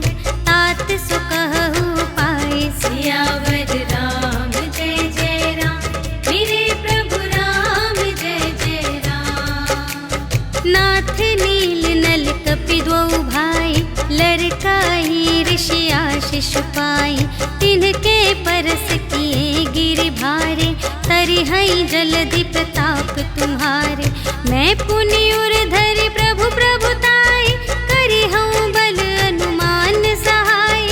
तात सो कहु पाई। सियावर राम जय जय राम, मेरे प्रभु राम जय जय राम। नाथ नील नल कपि द्वौ भाई, लरकाई ऋषि आशीष पाई। तिनके परस किए गिरि भारे, तरिहई जलधि प्रताप तुम्हारे। मैं पुनि उर धरि प्रभु प्रभुताई, करिहऊँ बल अनुमान सहाय।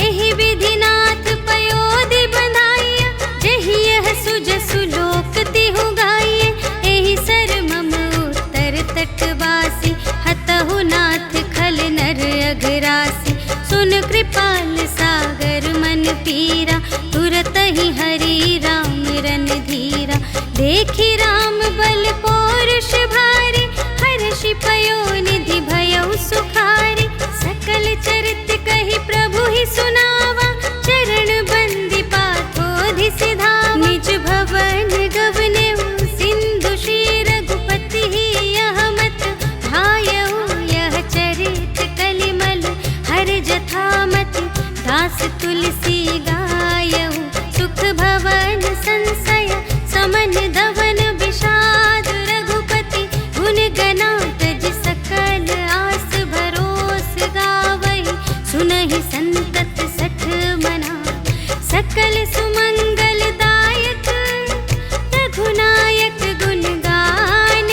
एहि विधि नाथ पयोधि बंधाइया, जेहि यह सुजसु लोक तिहु गाइए। एहि सर मम उत्तर तटवासी, हतहु नाथ खल नर अघरासी। सुन कृपाल सागर मन पीरा, तुरत ही हरि राम रन धीरा। देखि राम बल पौरुष भारी, हर्षि पयोनिधि भयउ सुखारी। सकल चरित कहि प्रभु ही सुनावा, चरण बंदी पाथोधि सिधावा। निज भवन गवनेउ सिंधु श्री रघुपति ही, यह मत भायउ यह चरित कलिमल हर जथामति। दास तुलसी गायउ, सुख भवन संशय समन धवन विषाद। रघुपति गुण गना तज सकल आस भरोस गावहि। सुनहि संतत सठ मना, सकल सुमंगल दायक। रघुनायक गुण गान,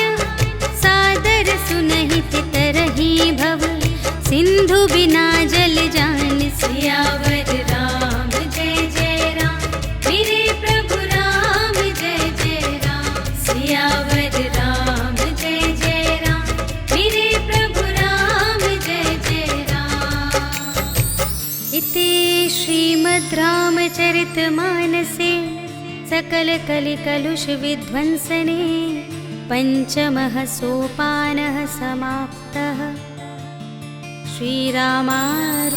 सादर सुनहि तितरहि भव। सिंधु बिना जल जान। सियावर राम जय जय राम, मेरे प्रभु राम जय जय राम। सियावर राम जय जय राम, मेरे प्रभु राम जय जय राम। इति श्रीमद् रामचरितमानसे सकल कलिकलुष विध्वंसने पंचमः सोपानः समाप्तः। श्रीरामार्पणमस्तु।